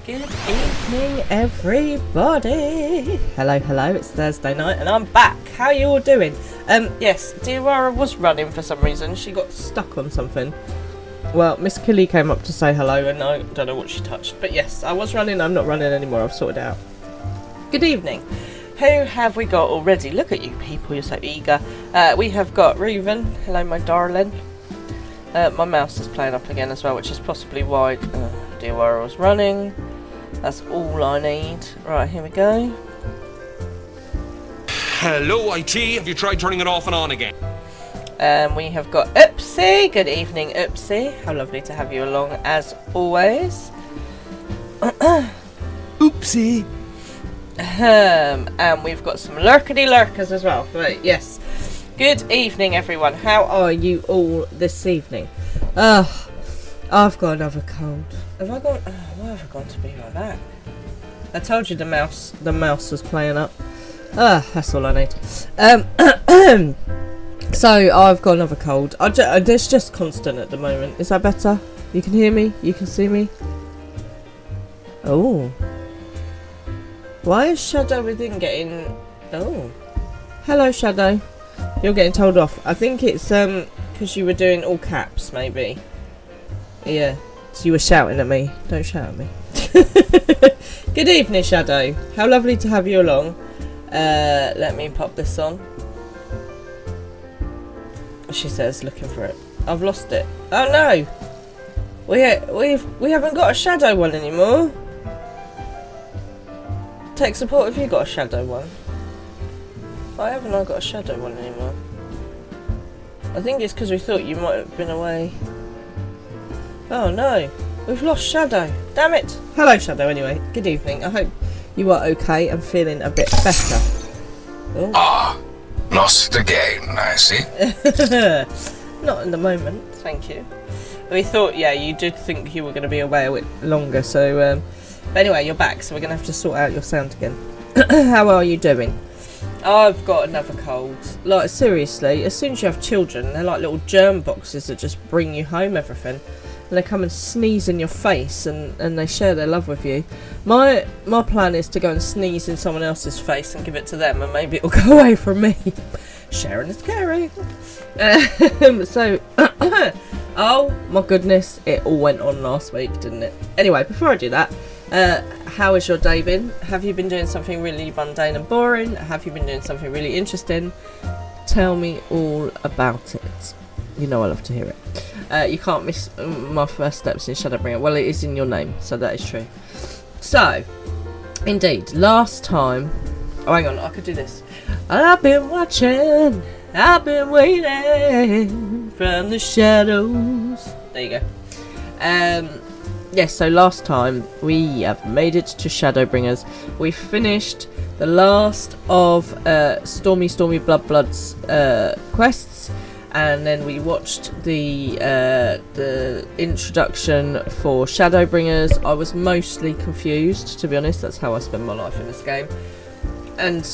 Good evening, everybody. Hello, hello. It's Thursday night, and I'm back. How are you all doing? Yes, Diawara was running for some reason. She got stuck on something. Well, Miss Killy came up to say hello, and I don't know what she touched. But yes, I was running. I'm not running anymore. I've sorted it out. Good evening. Who have we got already? Look at you people. You're so eager. We have got Reuven. Hello, my darling. My mouse is playing up again as well, which is possibly why Diawara was running. That's all I need. Right, here we go. Hello, IT. Have you tried turning it off and on again? We have got Oopsie. Good evening, Oopsie. How lovely to have you along as always. Oopsie. And we've got some lurkety lurkers as well. Right, yes. Good evening, everyone. How are you all this evening? I've got another cold. Have I gone? Why have I gone to be like that? I told you the mouse was playing up. That's all I need. So I've got another cold. It's just constant at the moment. Is that better? You can hear me? You can see me? Oh. Why is Shadow within getting... Oh. Hello, Shadow. You're getting told off. I think it's because you were doing all caps, maybe. Yeah. So you were shouting at me. Don't shout at me. Good evening, Shadow. How lovely to have you along. Let me pop this on. She says, looking for it. I've lost it. Oh no! We haven't got a Shadow one anymore. Tech support, have you got a Shadow one? Why haven't I got a Shadow one anymore? I think it's because we thought you might have been away. Oh no, we've lost Shadow. Damn it. Hello, Shadow, anyway. Good evening. I hope you are okay and feeling a bit better. Oh. Ah, lost again, I see. Not in the moment, thank you. We thought, yeah, you did think you were going to be away a bit longer, so... But anyway, you're back, so we're going to have to sort out your sound again. How are you doing? I've got another cold. Like, seriously, as soon as you have children, they're like little germ boxes that just bring you home everything. and they come and sneeze in your face, and they share their love with you. My plan is to go and sneeze in someone else's face and give it to them, and maybe it'll go away from me. Sharing is caring. So, oh my goodness, it all went on last week, didn't it? Anyway, before I do that, how has your day been? Have you been doing something really mundane and boring? Have you been doing something really interesting? Tell me all about it. You know I love to hear it. You can't miss my first steps in Shadowbringer. Well, it is in your name, so that is true. So, indeed, last time... Oh, hang on, I could do this. I've been watching, I've been waiting from the shadows. There you go. Yes, so last time we have made it to Shadowbringers. We finished the last of Stormy Blood's quests, and then we watched the introduction for Shadowbringers. I was mostly confused, to be honest. That's how I spend my life in this game. And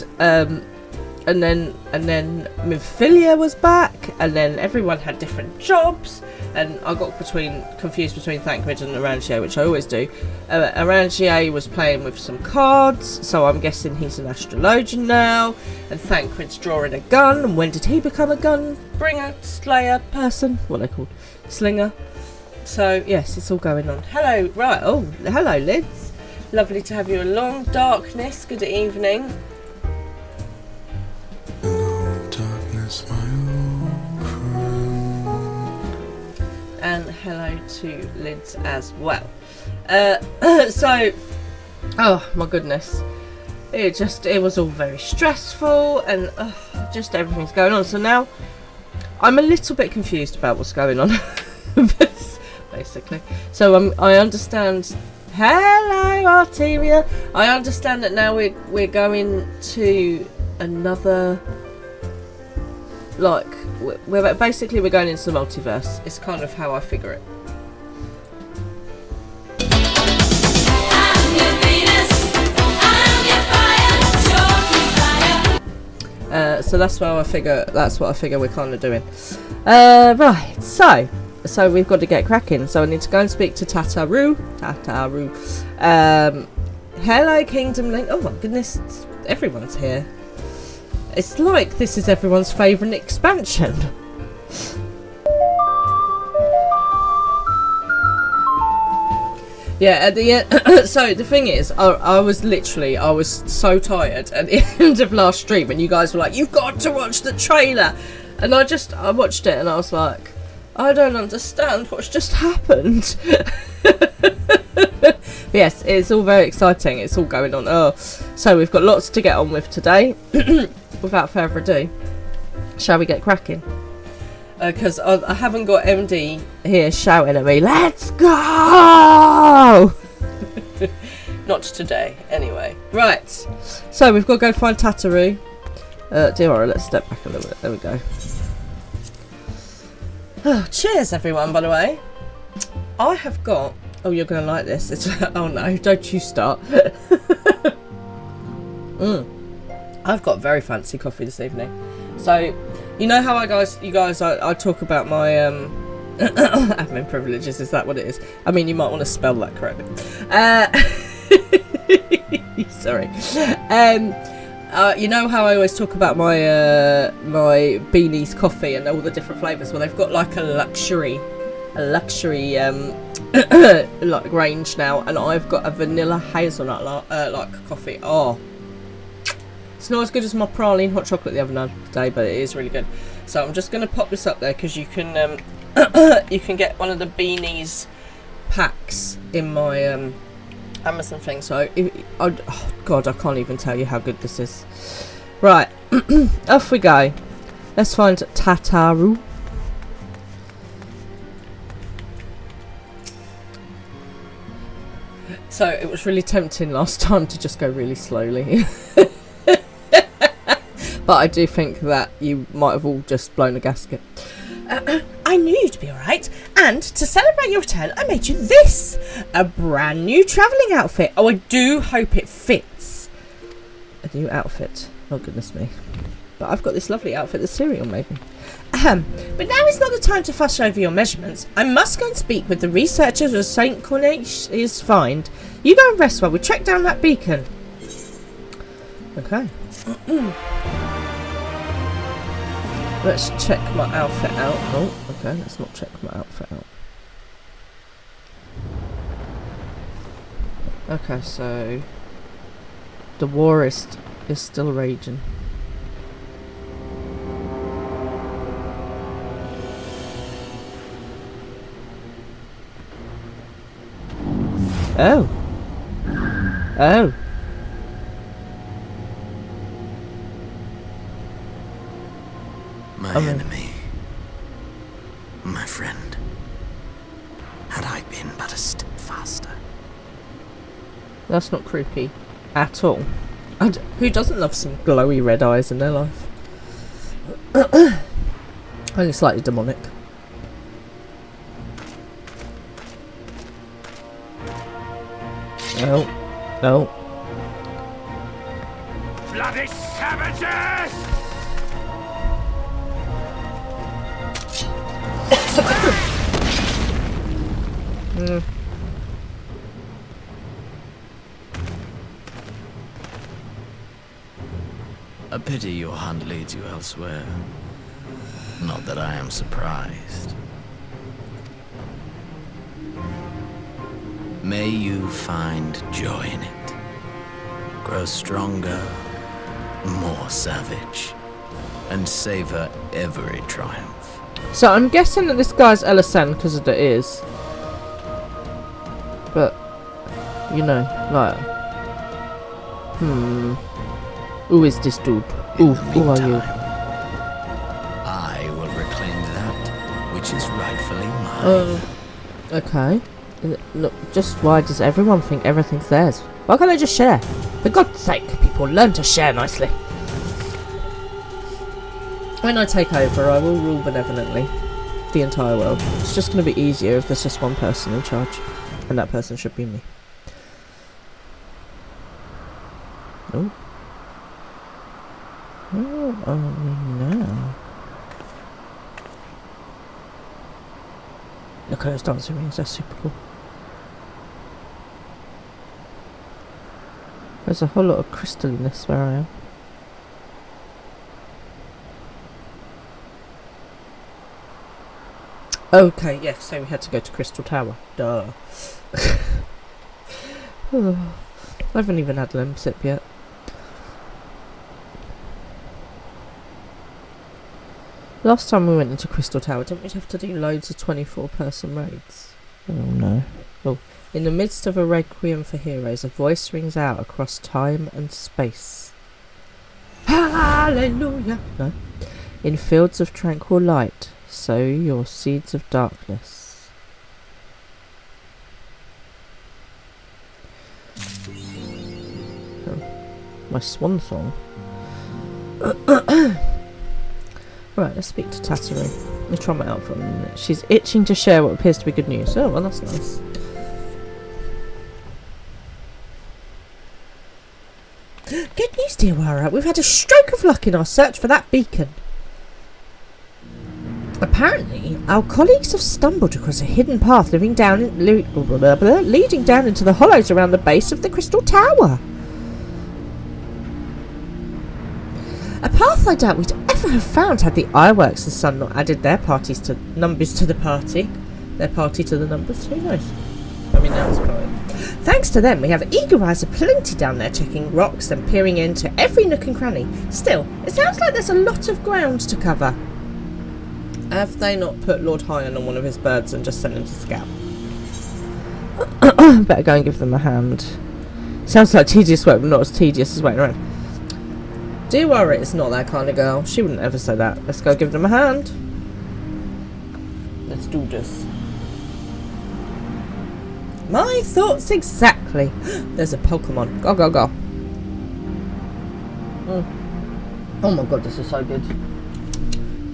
then Memphilia was back, and then everyone had different jobs, and I got confused between Thancred and Arangier, which I always do. Arangier was playing with some cards, so I'm guessing he's an astrologian now, and Thancred's drawing a gun. And when did he become a gun bringer, slayer person? What are they called? Slinger. So yes, it's all going on. Hello, right? Oh, hello, Lids. Lovely to have you along. Darkness, good evening. Darkness, my old friend. And hello to Lids as well. So, oh my goodness, it was all very stressful, and just everything's going on. So now I'm a little bit confused about what's going on, basically. So I understand. Hello, Artemia. I understand that now we're going to another, like, we're going into the multiverse. It's kind of how I figure it. I'm your Venus, I'm your fire, your desire. So that's what I figure we're kind of doing. Right. So we've got to get cracking. So I need to go and speak to Tataru. Hello, Kingdom Link. Oh my goodness, everyone's here. It's like this is everyone's favourite expansion. Yeah, at the end. So the thing is, I was so tired at the end of last stream, and you guys were like, "You've got to watch the trailer," and I watched it, and I was like, I don't understand what's just happened. Yes, it's all very exciting. It's all going on. Oh, so we've got lots to get on with today. Without further ado, shall we get cracking? Because I haven't got MD here shouting at me, "Let's go!" Not today, anyway. Right, so we've got to go find Tataru. Dear, let's step back a little bit. There we go. Oh, cheers everyone, by the way. I have got... Oh, you're going to like this. Oh no, don't you start. I've got very fancy coffee this evening. So, you know how I talk about my admin privileges, is that what it is? I mean, you might want to spell that correctly. Sorry. You know how I always talk about my my Beanie's coffee and all the different flavours? Well, they've got like a luxury like range now, and I've got a vanilla hazelnut like coffee. Oh, it's not as good as my praline hot chocolate the other day, but it is really good. So I'm just going to pop this up there because you can you can get one of the Beanie's packs in my Amazon thing. So oh god, I can't even tell you how good this is. Right, off we go. Let's find Tataru. So it was really tempting last time to just go really slowly. But I do think that you might have all just blown a gasket. I knew you'd be alright, and to celebrate your return I made you this! A brand new travelling outfit. Oh, I do hope it fits. A new outfit. Oh, goodness me. But I've got this lovely outfit that Cereal made me. But now is not the time to fuss over your measurements. I must go and speak with the researchers of St. Cornelius' find. You go and rest while we track down that beacon. Okay. Let's check my outfit out. Oh, okay, let's not check my outfit out. Okay, so the war is still raging. Oh. Oh. My enemy, my friend, had I been but a step faster. That's not creepy at all. And who doesn't love some glowy red eyes in their life? Only slightly demonic. No. No. Bloody savages! A pity your hunt leads you elsewhere. Not that I am surprised. May you find joy in it. Grow stronger, more savage, and savor every triumph. So I'm guessing that this guy's LSN because of the ears. But, you know, like... Who is this dude? Who are you? I will reclaim that which is rightfully mine. Okay. Look, just why does everyone think everything's theirs? Why can't they just share? For God's sake, people, learn to share nicely. When I take over, I will rule benevolently the entire world. It's just going to be easier if there's just one person in charge. And that person should be me. Oh. Where are we now? Look at those dancing rings, they're super cool. There's a whole lot of crystal in this where I am. Okay, yes, so we had to go to Crystal Tower. Duh. I haven't even had lemon sip yet. Last time we went into Crystal Tower, didn't we have to do loads of 24-person raids? Oh no. Oh. In the midst of a requiem for heroes, a voice rings out across time and space. Hallelujah! No. In fields of tranquil light, sow your seeds of darkness. Oh. My swan song. Right, let's speak to Tattery. Let me try my out for a minute. She's itching to share what appears to be good news. Oh, well, that's nice. Good news, dear Wara. We've had a stroke of luck in our search for that beacon. Apparently, our colleagues have stumbled across a hidden path leading down into the hollows around the base of the Crystal Tower. A path I doubt we'd ever have found had the Ironworks and Sun not added their numbers to the party. Their party to the numbers, who knows? I mean, that's fine. Thanks to them, we have eager eyes aplenty down there checking rocks and peering into every nook and cranny. Still, it sounds like there's a lot of ground to cover. Have they not put Lord Hyan on one of his birds and just sent him to scout? Better go and give them a hand. Sounds like tedious work, but not as tedious as waiting around. Dear Warwick is not that kind of girl. She wouldn't ever say that. Let's go give them a hand. Let's do this. My thoughts exactly. There's a Pokemon. Go, go, go. Oh my god, this is so good.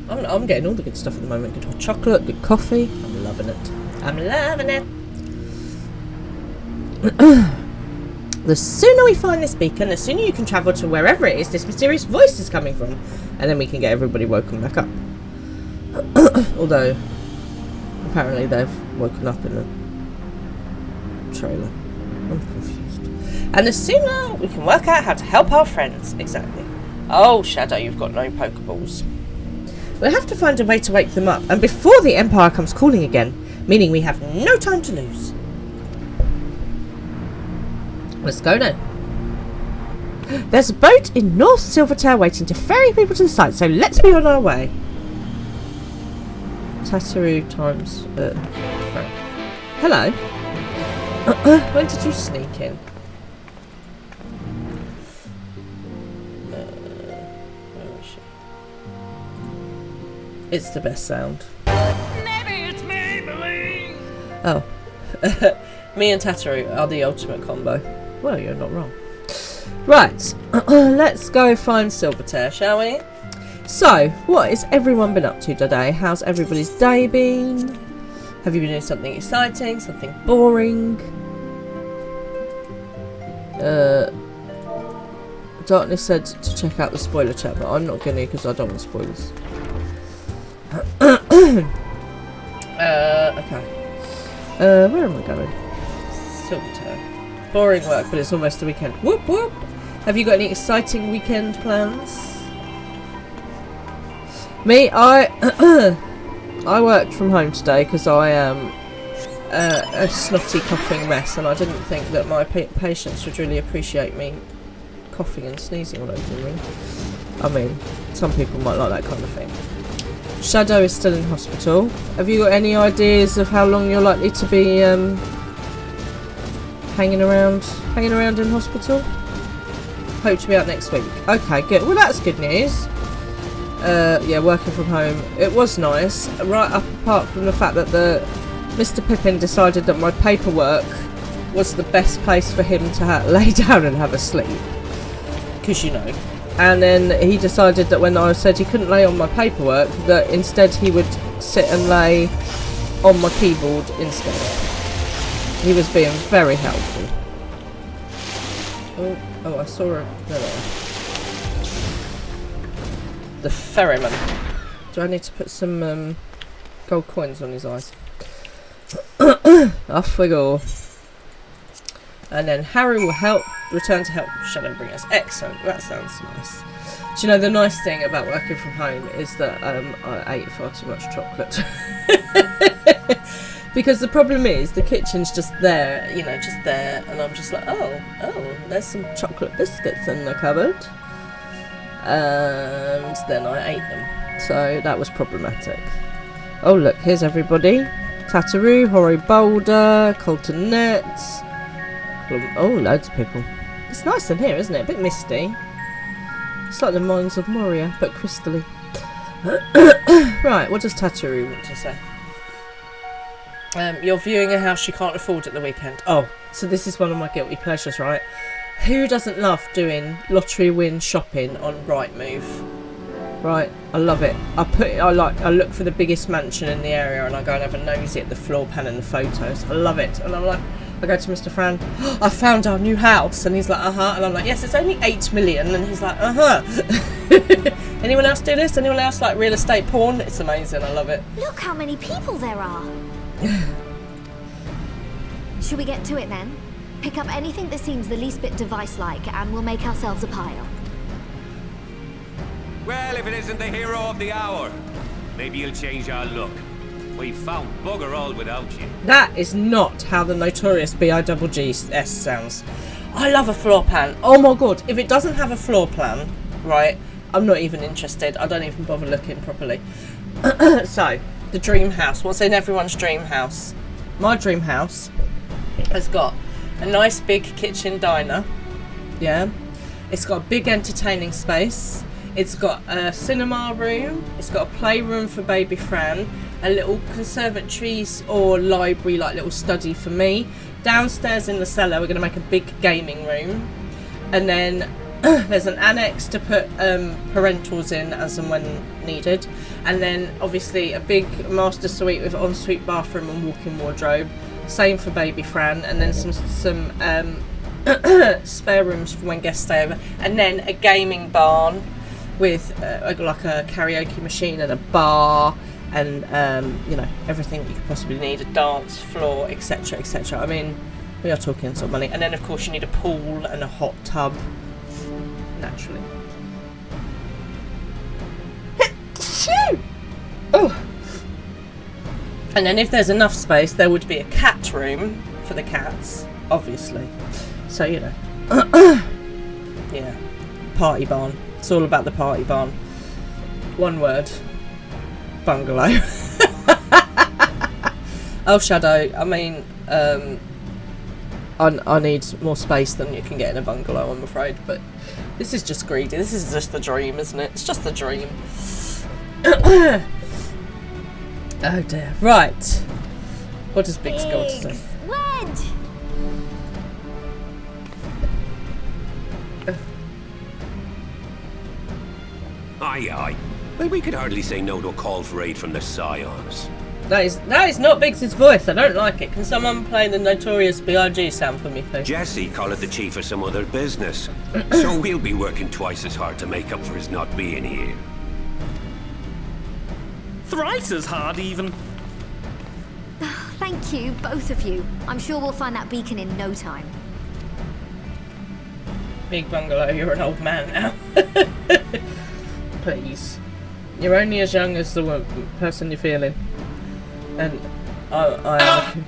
I'm getting all the good stuff at the moment. Good hot chocolate, good coffee. I'm loving it. I'm loving it. The sooner we find this beacon, the sooner you can travel to wherever it is this mysterious voice is coming from. And then we can get everybody woken back up. Although, apparently they've woken up in the trailer. I'm confused. And the sooner we can work out how to help our friends. Exactly. Oh, Shadow, you've got no Pokeballs. We'll have to find a way to wake them up. And before the Empire comes calling again. Meaning we have no time to lose. Let's go now. There's a boat in North Silvertail waiting to ferry people to the site, so let's be on our way. Tataru times Frank. Hello. When did you sneak in? Where is she? It's the best sound. Maybe it's Maybelline. Oh. Me and Tataru are the ultimate combo. Well, you're not wrong. Right. Let's go find Silvertail, shall we? So, what has everyone been up to today? How's everybody's day been? Have you been doing something exciting? Something boring? Darkness said to check out the spoiler chat, but I'm not going to because I don't want spoilers. Okay. Where am I going? Silvertail. Boring work, but it's almost the weekend. Whoop whoop! Have you got any exciting weekend plans? Me, I worked from home today because I am a snotty coughing mess, and I didn't think that my patients would really appreciate me coughing and sneezing all over me. I mean, some people might like that kind of thing. Shadow is still in hospital. Have you got any ideas of how long you're likely to be hanging around in hospital? Hope to be out next week. Okay, good. Well, that's good news. Yeah, working from home. It was nice, right up apart from the fact that Mr. Pippin decided that my paperwork was the best place for him to lay down and have a sleep. Because, you know. And then he decided that when I said he couldn't lay on my paperwork, that instead he would sit and lay on my keyboard instead. He was being very helpful. Oh, I saw a... The ferryman. Do I need to put some gold coins on his eyes? Off we go. And then Harry will return to help Shadowbringers. Excellent, that sounds nice. Do you know, the nice thing about working from home is that I ate far too much chocolate. Because the problem is, the kitchen's just there, you know, just there, and I'm just like, oh, there's some chocolate biscuits in the cupboard. And then I ate them. So that was problematic. Oh look, here's everybody. Tataru, Hori Boulder, Colton Nets. Oh, loads of people. It's nice in here, isn't it? A bit misty. It's like the Mines of Moria, but crystally. Right, what does Tataru want to say? You're viewing a house she can't afford at the weekend. Oh, so this is one of my guilty pleasures, right? Who doesn't love doing lottery win shopping on Rightmove? Right, I love it. I look for the biggest mansion in the area and I go and have a nosy at the floor plan and the photos. I love it. And I'm like, I go to Mr. Fran, oh, I found our new house, and he's like, and I'm like, yes, it's only 8 million, and he's like, Anyone else do this? Anyone else like real estate porn? It's amazing. I love it. Look how many people there are. Should we get to it then? Pick up anything that seems the least bit device-like, and we'll make ourselves a pile. Well, if it isn't the hero of the hour, maybe you'll change our look. We found bugger all without you. That is not how the notorious BIGGS sounds. I love a floor plan. Oh my god, if it doesn't have a floor plan, right, I'm not even interested. I don't even bother looking properly. So, the dream house. What's in everyone's dream house? My dream house has got a nice big kitchen diner. Yeah. It's got a big entertaining space. It's got a cinema room. It's got a playroom for baby Fran. A little conservatories or library, like little study for me. Downstairs in the cellar, we're going to make a big gaming room. And then there's an annex to put parentals in as and when needed. And then obviously a big master suite with ensuite bathroom and walk-in wardrobe. Same for baby Fran. And then some spare rooms for when guests stay over, and then a gaming barn with like a karaoke machine and a bar and you know, everything you could possibly need, a dance floor, etc, etc. I mean, we are talking sort of money. And then of course you need a pool and a hot tub, naturally. Oh. And then if there's enough space, there would be a cat room for the cats, obviously. So, you know. Yeah. Party barn. It's all about the party barn. One word. Bungalow. Oh, Shadow, I mean, I need more space than you can get in a bungalow, I'm afraid. But this is just greedy. This is just the dream, isn't it? It's just the dream. Oh dear. Right. What does Biggs got to say? Wedge! Aye, aye. Well, we could hardly say no to a call for aid from the Scions. That is not Biggs' voice. I don't like it. Can someone play the Notorious B.I.G. sound for me, please? Jesse called it the chief of some other business. So we'll be working twice as hard to make up for his not being here. Thrice as hard, even. Thank you, both of you. I'm sure we'll find that beacon in no time. Big bungalow, you're an old man now. Please. You're only as young as the person you're feeling. And I am...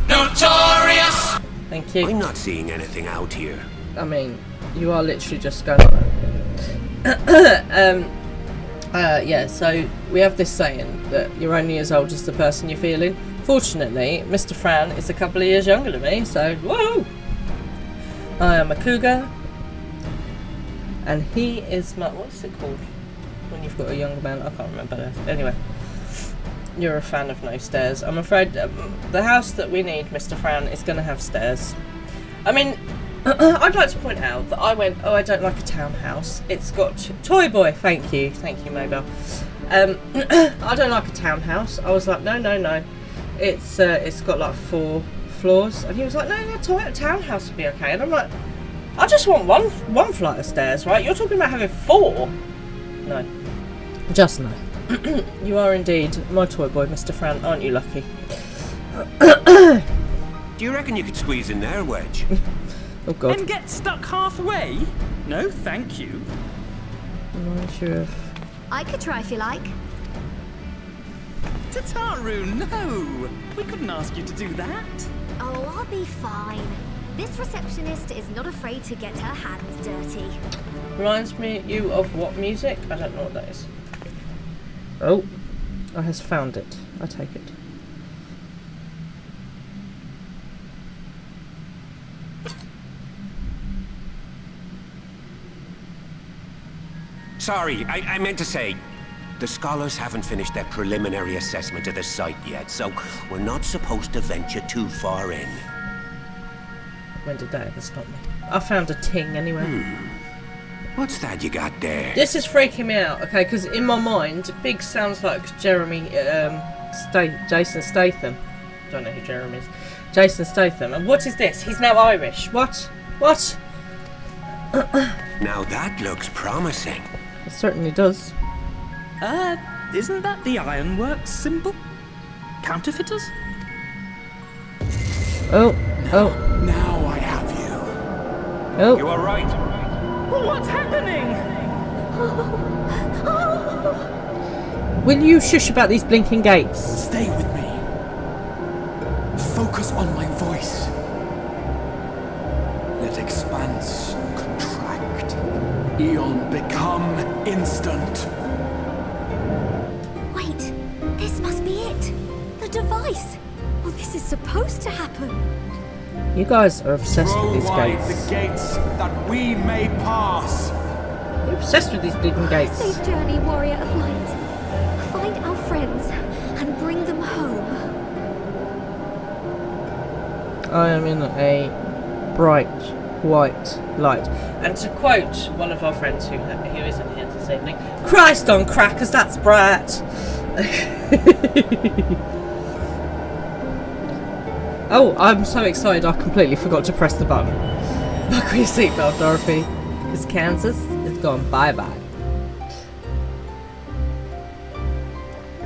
Notorious! Thank you. I'm not seeing anything out here. I mean, you are literally just going on. Yeah, so we have this saying that you're only as old as the person you're feeling. Fortunately, Mr. Fran is a couple of years younger than me, so whoa! I am a cougar, and he is my... what's it called when you've got a younger man? I can't remember. Anyway, you're a fan of no stairs. I'm afraid the house that we need, Mr. Fran, is going to have stairs. I mean, I'd like to point out that I went, oh, I don't like a townhouse. It's got... Toy Boy, thank you, Mabel. I don't like a townhouse. I was like, no. It's got like 4 floors. And he was like, no, a townhouse would be okay. And I'm like, I just want one flight of stairs, right? You're talking about having 4? No. Just no. You are indeed my toy boy, Mr. Fran. Aren't you lucky? Do you reckon you could squeeze in there, Wedge? Oh god. And get stuck halfway? No, thank you. I'm not sure if... I could try if you like. Tataru, no! We couldn't ask you to do that. Oh, I'll be fine. This receptionist is not afraid to get her hands dirty. Reminds you of what music? I don't know what that is. Oh, I has found it. I take it. Sorry, I meant to say, the scholars haven't finished their preliminary assessment of the site yet, so we're not supposed to venture too far in. When did that ever stop me? I found a ting anyway. What's that you got there? This is freaking me out, okay? Because in my mind, Big sounds like Jason Statham. Don't know who Jeremy is. Jason Statham. And what is this? He's now Irish. What? Now that looks promising. It certainly does. Isn't that the Ironworks symbol? Counterfeiters? Oh. Now I have you. Oh. You are right. What's happening? Will you shush about these blinking gates? Stay with me. Focus on my voice. Let expanse contract. Eon become instant. Wait, this must be it. The device. Well, this is supposed to happen. You guys are obsessed with Throw these wide gates. the gates that we may pass. You're obsessed with these blinking gates. Safe journey, warrior of light. Find our friends and bring them home. I am in a bright white light. And to quote one of our friends who isn't here this evening, Christ on crackers, that's bright. Oh, I'm so excited I completely forgot to press the button. Buckle your seatbelt, Dorothy. Because Kansas is gone bye-bye.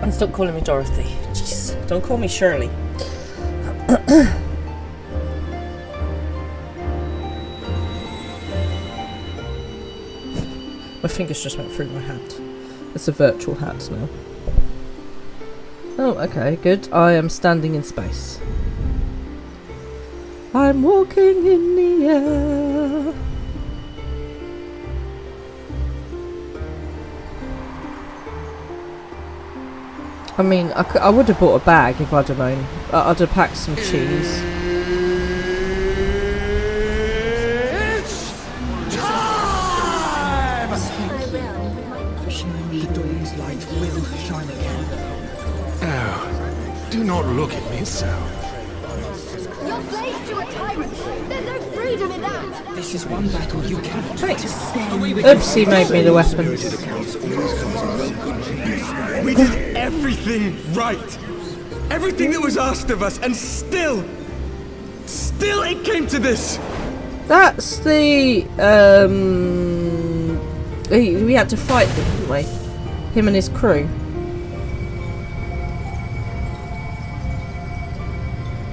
And stop calling me Dorothy. Jeez. Don't call me Shirley. My fingers just went through my hat. It's a virtual hat now. Oh, okay, good. I am standing in space. I'm walking in the air. I mean, I would have bought a bag if I'd have known. I'd have packed some cheese. The dawn's light will shine again. Oh, do not look at me so. You're slaves to a tyrant. There's no freedom in that. This is one battle you cannot Thanks. Oopsie made me the weapons. We did everything right. Everything that was asked of us, and still it came to this. That's the we had to fight them, didn't we? Him and his crew.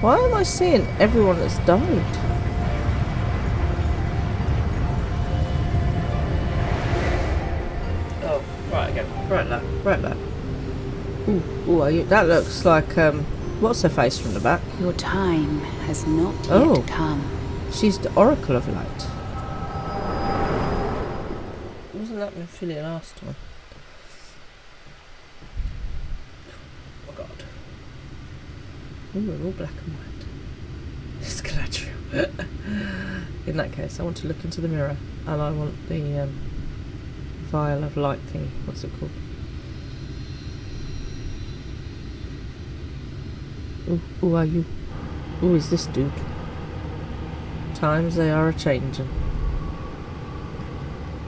Why am I seeing everyone that's died? Oh, right again. Right now. Right now. Ooh, are you? That looks like what's her face from the back? Your time has not Oh. yet come. She's the Oracle of Light. Wasn't that Ophelia last time? Oh god. Ooh, we're all black and white. It's Galadriel. In that case, I want to look into the mirror, and I want the vial of light thingy. What's it called? Ooh, who are you? Who is this dude? Times they are a-changin'.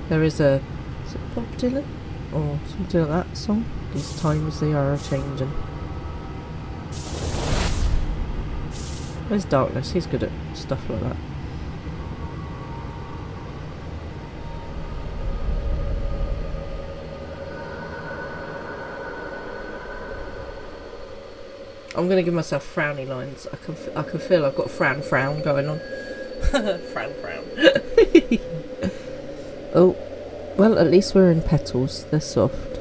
There is a... Is it Bob Dylan? Or something like that song? These times they are a-changin'. Where's Darkness? He's good at stuff like that. I'm gonna give myself frowny lines. I can feel I've got frown going on. frown. Oh, well, at least we're in petals. They're soft.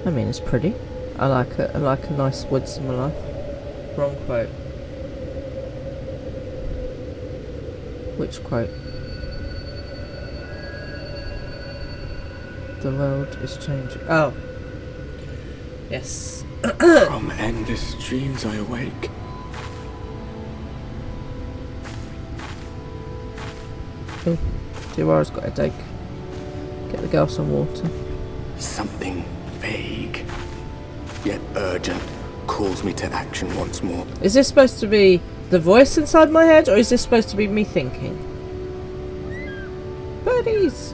I mean, it's pretty. I like a nice woods in my life. Wrong quote. Which quote? The world is changing. Oh. Yes. From endless dreams I awake. Oh, Tiwara's got a headache. Get the girl some water. Something vague, yet urgent, calls me to action once more. Is this supposed to be the voice inside my head, or is this supposed to be me thinking? Birdies!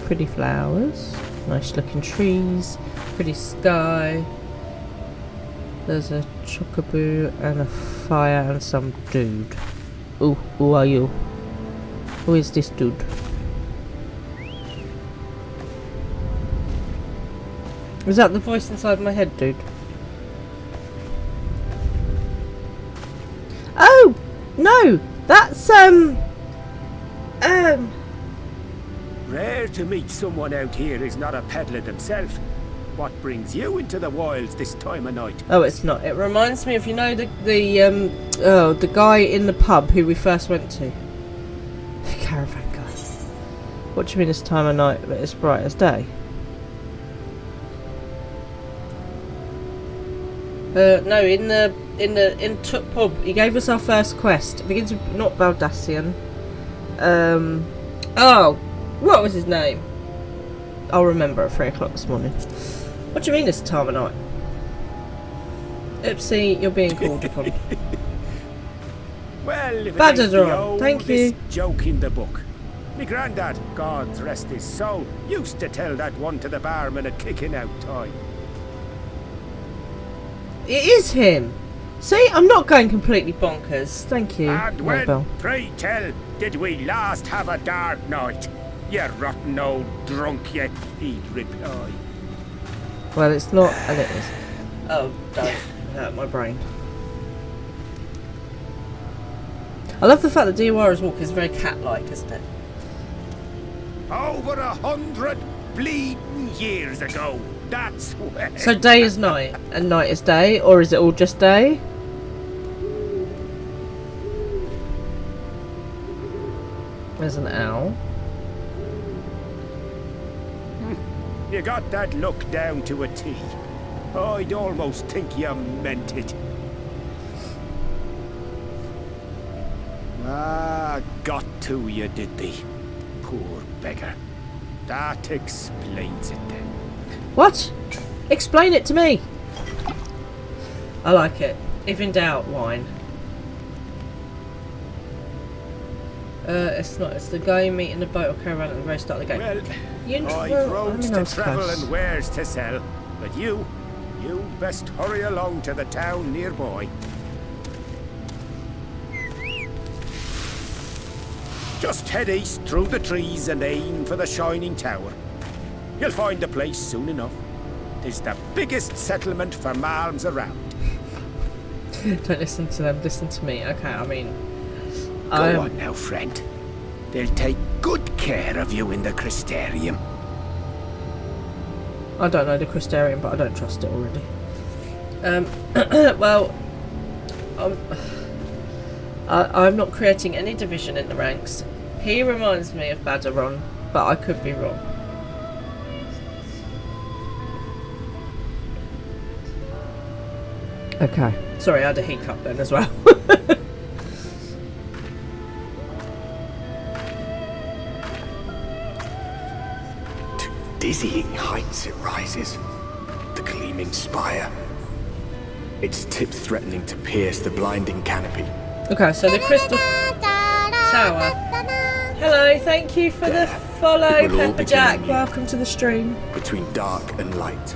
Pretty flowers, nice looking trees, pretty sky. There's a chocobo and a fire and some dude. Ooh, who are you? Who is this dude? Was that the voice inside my head, dude? Oh! No! That's, Rare to meet someone out here who's not a peddler themselves. What brings you into the wilds this time of night? Oh, it's not. It reminds me of, you know, the guy in the pub who we first went to. The caravan guy. What do you mean it's time of night but it's bright as day? No, in Tut Pub, he gave us our first quest. It begins with not Baldassian. Oh, what was his name? I'll remember at 3 o'clock this morning. What do you mean it's time of night? Oopsie, you're being called upon. Well, if it Badger ain't the Drum, thank you. oldest joke in the book. Me grandad, God rest his soul, used to tell that one to the barman at kicking out time. It is him. See, I'm not going completely bonkers. Thank you, And when, Nobel. pray tell, did we last have a dark night? You rotten old drunk, he'd reply. Well, it's not, and it is. Oh, don't hurt my brain. I love the fact that Diawara's walk is very cat-like, isn't it? Over 100 bleeding years ago. That's when. So day is night, and night is day, or is it all just day? There's an owl. You got that look down to a T. I'd almost think you meant it. Ah, got to you, did they? Poor beggar. That explains it then. What? Explain it to me. I like it. If in doubt, wine. It's not. It's the guy you meet in the boat or caravan at the very start of the game. Well, I've roads to travel and wares to sell, but you best hurry along to the town nearby. Just head east through the trees and aim for the Shining Tower. You'll find the place soon enough. It's the biggest settlement for malms around. Don't listen to them, listen to me. Okay, I mean... Go on now, friend. They'll take good care of you in the Crystarium. I don't know the Crystarium, but I don't trust it already. Well... I'm not creating any division in the ranks. He reminds me of Badaron, but I could be wrong. Okay. Sorry, I had a hiccup then as well. To dizzying heights it rises. The gleaming spire. Its tip threatening to pierce the blinding canopy. Okay, so the Crystal Tower. Hello, thank you for the follow, Pepper Jack. Welcome to the stream. Between dark and light.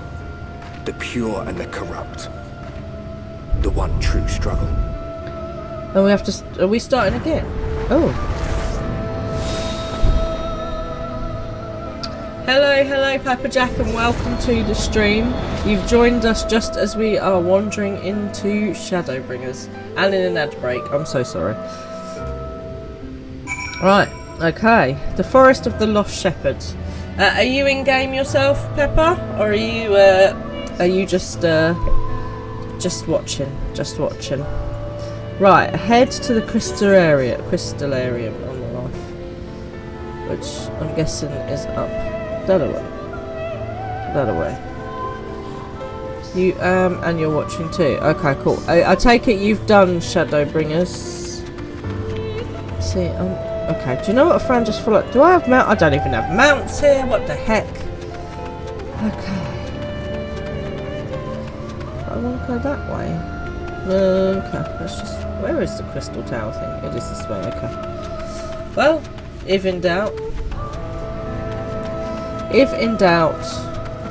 The pure and the corrupt. The one true struggle. And we have to... Are we starting again? Oh. Hello, Pepper Jack, and welcome to the stream. You've joined us just as we are wandering into Shadowbringers. And in an ad break. I'm so sorry. Right, okay. The Forest of the Lost Shepherds. Are you in game yourself, Pepper? Or are you just watching? Just watching. Right, head to the Crystallarium on the left. Which I'm guessing is up that way. You and you're watching too. Okay, cool. I take it you've done Shadowbringers. See, okay. Do you know what a friend just followed? Do I have mount? I don't even have mounts here. What the heck? Okay. I want to go that way. Okay. Let's just. Where is the Crystal Tower thing? It is this way. Okay. Well, if in doubt,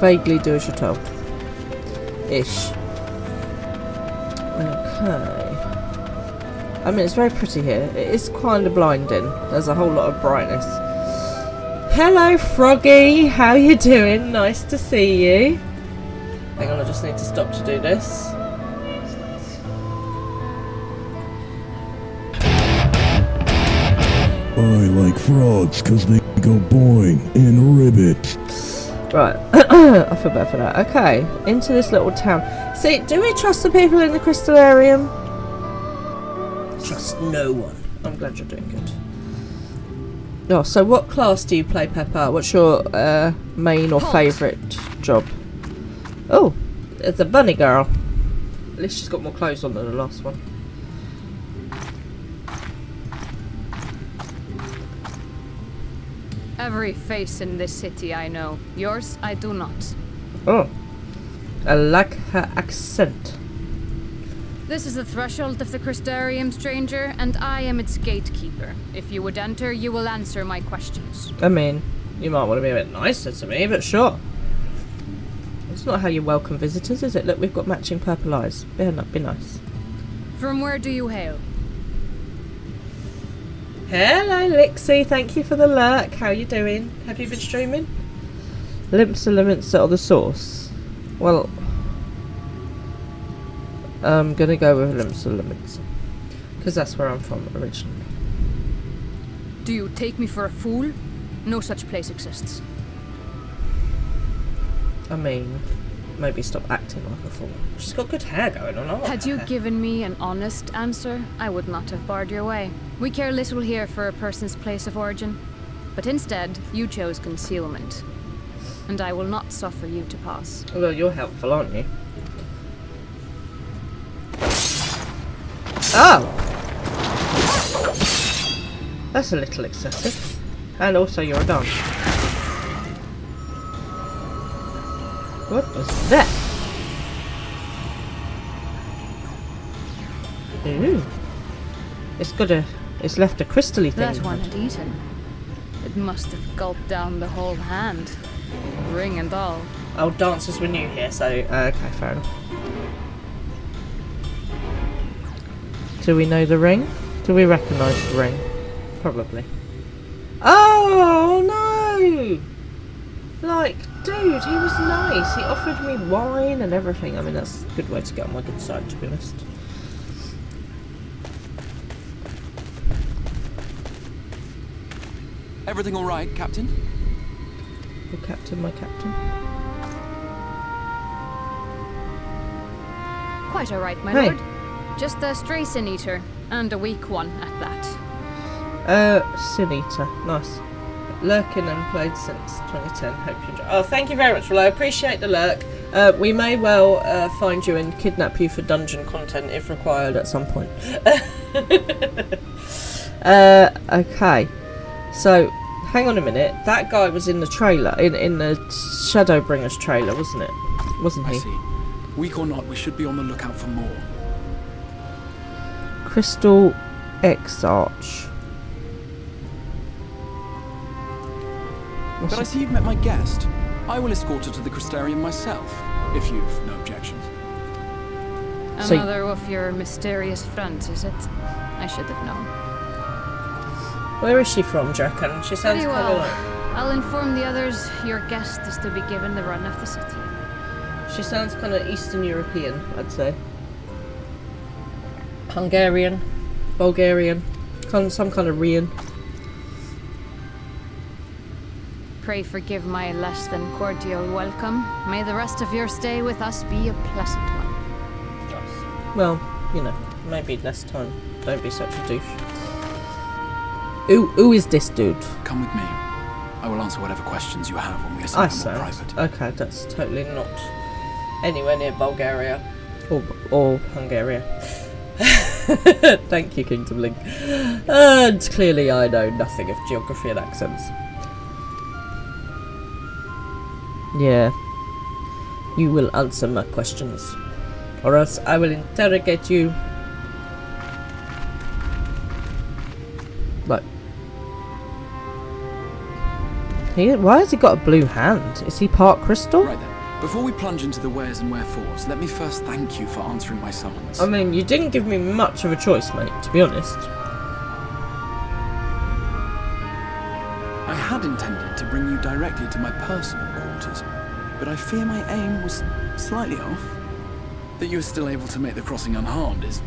vaguely do as you're told. Ish. Okay. I mean, it's very pretty here. It is kind of blinding. There's a whole lot of brightness. Hello, Froggy. How you doing? Nice to see you. Hang on, I just need to stop to do this. I like frogs because they go boing in ribbit. Right, I feel bad for that. Okay, into this little town. See, do we trust the people in the Crystallarium? Trust no one. I'm glad you're doing good. Oh, so what class do you play, Pepper? What's your main or favourite job? Oh, it's a bunny girl. At least she's got more clothes on than the last one. Every face in this city I know. Yours, I do not. Oh, I like her accent. This is the threshold of the Crystarium, stranger, and I am its gatekeeper. If you would enter, you will answer my questions. I mean, you might want to be a bit nicer to me, but sure. It's not how you welcome visitors, is it? Look, we've got matching purple eyes. Be nice. From where do you hail? Hello, Lixie. Thank you for the lurk. How you doing? Have you been streaming? Limsa or the source? Well, I'm gonna go with Limsa, because that's where I'm from originally. Do you take me for a fool? No such place exists. I mean, maybe stop acting like a fool. She's got good hair going on. Had you given me an honest answer, I would not have barred your way. We care little here for a person's place of origin. But instead, you chose concealment. And I will not suffer you to pass. Well, you're helpful, aren't you? Oh! That's a little excessive. And also you're a dog. What was that? Ooh. It's left a crystally thing. That one had eaten. It must have gulped down the whole hand. Ring and all. Oh, dancers were new here, so okay, fair enough. Do we know the ring? Do we recognise the ring? Probably. Oh no! Like, dude, he was nice. He offered me wine and everything. I mean, that's a good way to get on my good side, to be honest. Everything all right, Captain? Your captain, my captain. Quite all right, my lord. Just a stray sin eater, and a weak one at that. Sin eater, nice. Lurking and played since 2010. Hope you enjoy. Oh, thank you very much, Will. I appreciate the lurk. We may well find you and kidnap you for dungeon content if required at some point. Okay. So, hang on a minute. That guy was in the trailer, in the Shadowbringers trailer, wasn't it? Wasn't he? I see. Weak or not, we should be on the lookout for more. Crystal X-Arch. But I see you've met my guest. I will escort her to the Crystarium myself, if you've no objections. Another of your mysterious friends, is it? I should have known. Where is she from, do you reckon? She sounds Very kind well. of like... I'll inform the others your guest is to be given the run of the city. She sounds kind of Eastern European, I'd say. Hungarian, Bulgarian, some kind of Rian. Pray forgive my less than cordial welcome. May the rest of your stay with us be a pleasant one. Yes. Well, you know, maybe less time. Don't be such a douche. Who is this dude? Come with me. I will answer whatever questions you have when we are somewhere more private. Okay, that's totally not anywhere near Bulgaria or Hungary. Thank you, Kingdom Link. And clearly I know nothing of geography and accents. Yeah. You will answer my questions, or else I will interrogate you. Like, why has he got a blue hand? Is he part crystal? Right then. Before we plunge into the wheres and wherefores, let me first thank you for answering my summons. I mean, you didn't give me much of a choice, mate, to be honest. I had intended to bring you directly to my personal quarters, but I fear my aim was slightly off. That you are still able to make the crossing unharmed is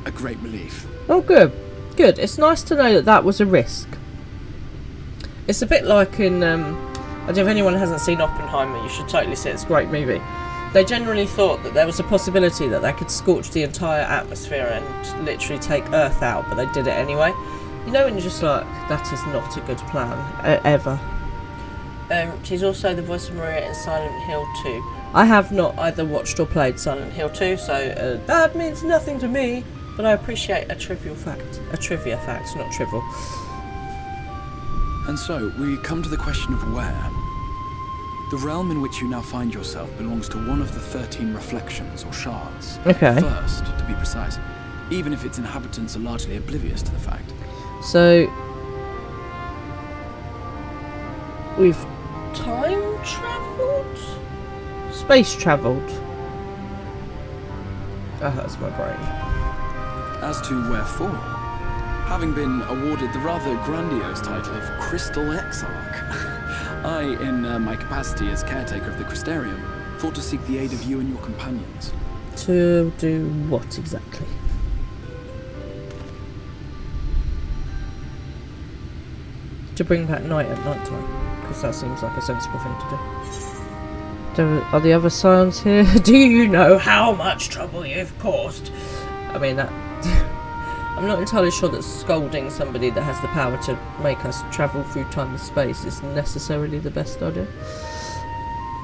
a great relief. Oh, good. Good. It's nice to know that that was a risk. It's a bit like in, I don't know if anyone hasn't seen Oppenheimer, you should totally see it, it's a great movie. They generally thought that there was a possibility that they could scorch the entire atmosphere and literally take Earth out, but they did it anyway. You know, and you're just like, that is not a good plan, ever. She's also the voice of Maria in Silent Hill 2. I have not either watched or played Silent Hill 2, so that means nothing to me, but I appreciate a trivia fact, not trivial. And so, we come to the question of where. The realm in which you now find yourself belongs to one of the 13 reflections, or shards. Okay. The first, to be precise, even if its inhabitants are largely oblivious to the fact. So... we've time travelled? Space travelled. That hurts my brain. As to wherefore, having been awarded the rather grandiose title of Crystal Exarch, I, in my capacity as caretaker of the Crystarium, thought to seek the aid of you and your companions. To do what exactly? To bring back night at night time, because that seems like a sensible thing to do. Are the other Scions here? Do you know how much trouble you've caused? I mean, that... I'm not entirely sure that scolding somebody that has the power to make us travel through time and space is necessarily the best idea.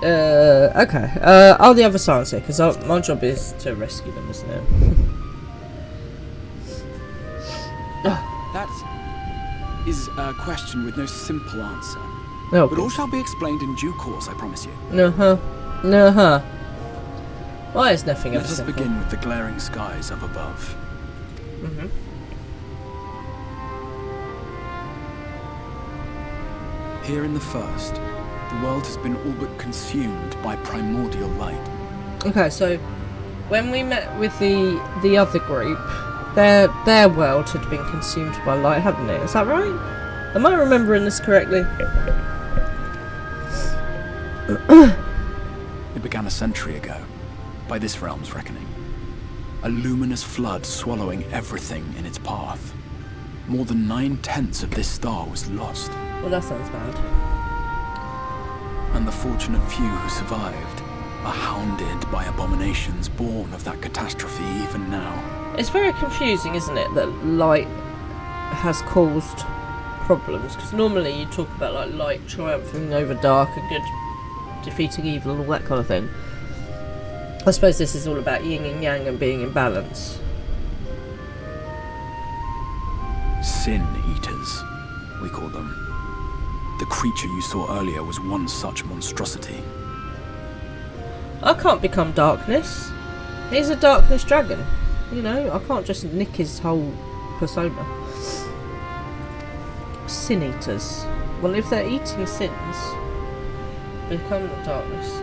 Okay. Are the other Scions here? Because my job is to rescue them, isn't it? That is a question with no simple answer. No, but all shall be explained in due course, I promise you. No. Why is nothing ever simple? Let us begin with the glaring skies up above. Here in the first, the world has been all but consumed by primordial light. Okay, so when we met with the other group, their world had been consumed by light, hadn't it? Is that right? Am I remembering this correctly? It began a century ago, by this realm's reckoning. A luminous flood swallowing everything in its path. More than 9/10 of this star was lost. Well, that sounds bad. And the fortunate few who survived are hounded by abominations born of that catastrophe even now. It's very confusing, isn't it, that light has caused problems? Because normally you talk about like light triumphing over dark and good defeating evil and all that kind of thing. I suppose this is all about yin and yang and being in balance. Sin eaters, we call them. The creature you saw earlier was one such monstrosity. I can't become darkness. He's a darkness dragon. You know, I can't just nick his whole persona. Sin eaters. Well, if they're eating sins, become the darkness.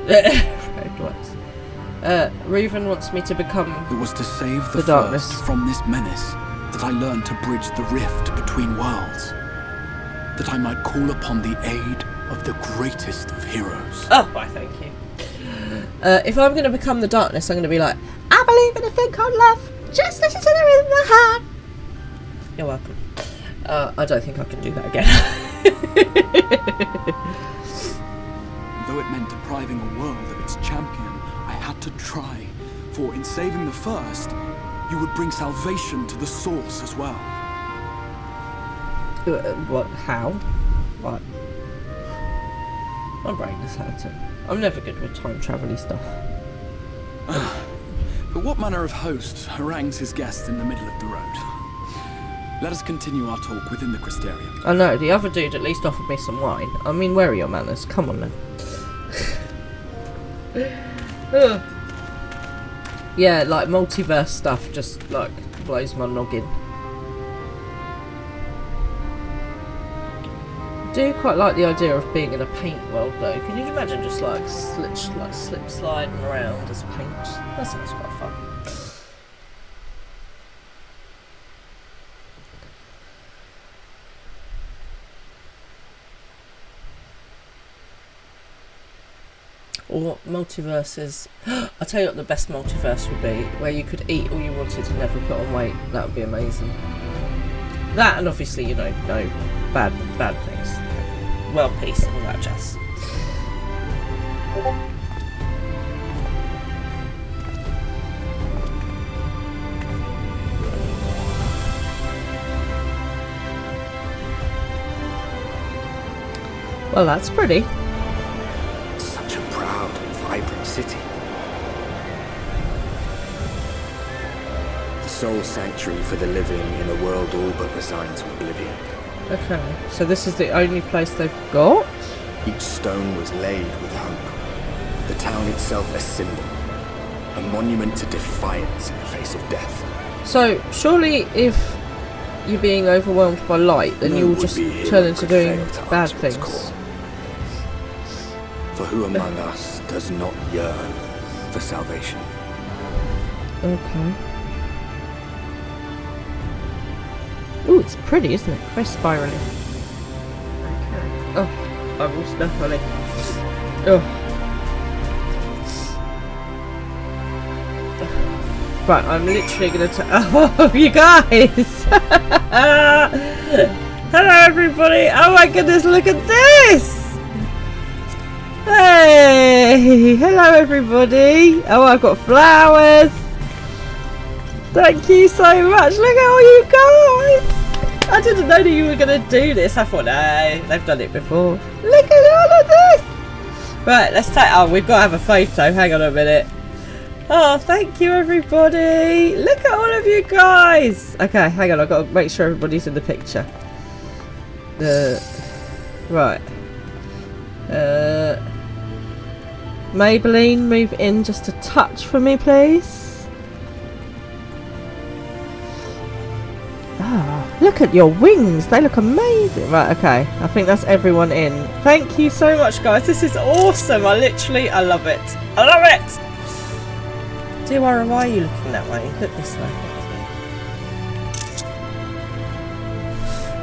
Reuven wants me to become It was to save the darkness first from this menace that I learned to bridge the rift between worlds. That I might call upon the aid of the greatest of heroes. Oh, why thank you. If I'm going to become the darkness, I'm going to be like, I believe in a thing called love. Just listen to the rhythm of the heart. You're welcome. I don't think I can do that again. Though it meant depriving a world of its champion, I had to try. For in saving the first, you would bring salvation to the source as well. What? How? What? My brain is hurting. I'm never good with time travel-y stuff. But what manner of host harangues his guests in the middle of the road? Let us continue our talk within the Crystarium. I know, the other dude at least offered me some wine. I mean, where are your manners? Come on now. Yeah, like multiverse stuff just like blows my noggin. I do quite like the idea of being in a paint world though. Can you imagine just like slip sliding around as paint? That sounds quite fun. Or multiverses. I'll tell you what the best multiverse would be, where you could eat all you wanted and never put on weight. That would be amazing. That and obviously, you know, no bad things. World peace and all that jazz. Well, that's pretty. Such a proud and vibrant city. The sole sanctuary for the living in a world all but resigned to oblivion. Okay, so this is the only place they've got? Each stone was laid with hope. The town itself a symbol. A monument to defiance in the face of death. So, surely if you're being overwhelmed by light, then you'll just turn into doing bad things. For who among us does not yearn for salvation? Okay. Ooh, it's pretty, isn't it? Very spirally. Okay. Oh, I will snuffle it. Oh. Right, I'm literally gonna oh, you guys! Hello, everybody! Oh my goodness, look at this! Hey! Hello, everybody! Oh, I've got flowers! Thank you so much! Look at all you guys! I didn't know that you were gonna do this. I thought, no, they've done it before. Look at all of this! Right, let's take. Oh, we've got to have a photo. Hang on a minute. Oh, thank you, everybody. Look at all of you guys. Okay, hang on. I've got to make sure everybody's in the picture. Right. Maybelline, move in just a touch for me, please. Ah, look at your wings. They look amazing. Right, okay. I think that's everyone in. Thank you so much, guys. This is awesome. I love it. I love it. Diawara, why are you looking that way? Look this way.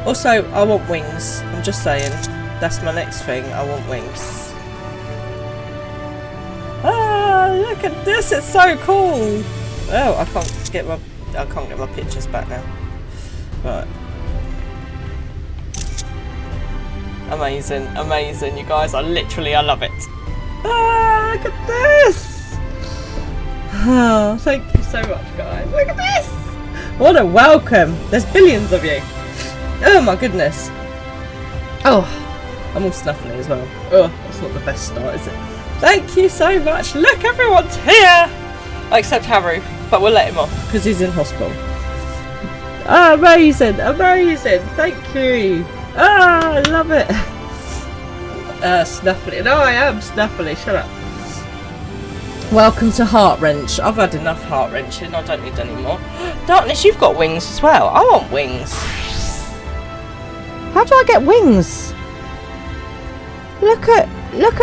Also, I want wings. I'm just saying. That's my next thing. I want wings. Ah, look at this. It's so cool. Oh, I can't get my pictures back now. Right. Amazing, amazing, you guys. I love it. Ah, look at this. Oh, thank you so much, guys. Look at this! What a welcome! There's billions of you. Oh my goodness. Oh, I'm all snuffling as well. Oh, that's not the best start, is it? Thank you so much. Look, everyone's here! Except Haru, but we'll let him off because he's in hospital. Oh, amazing, amazing. Thank you. Ah, I love it. Snuffling. No, I am snuffly. Shut up. Welcome to Heart Wrench. I've had enough heart wrenching. I don't need any more. Darkness, you've got wings as well. I want wings. How do I get wings? Look at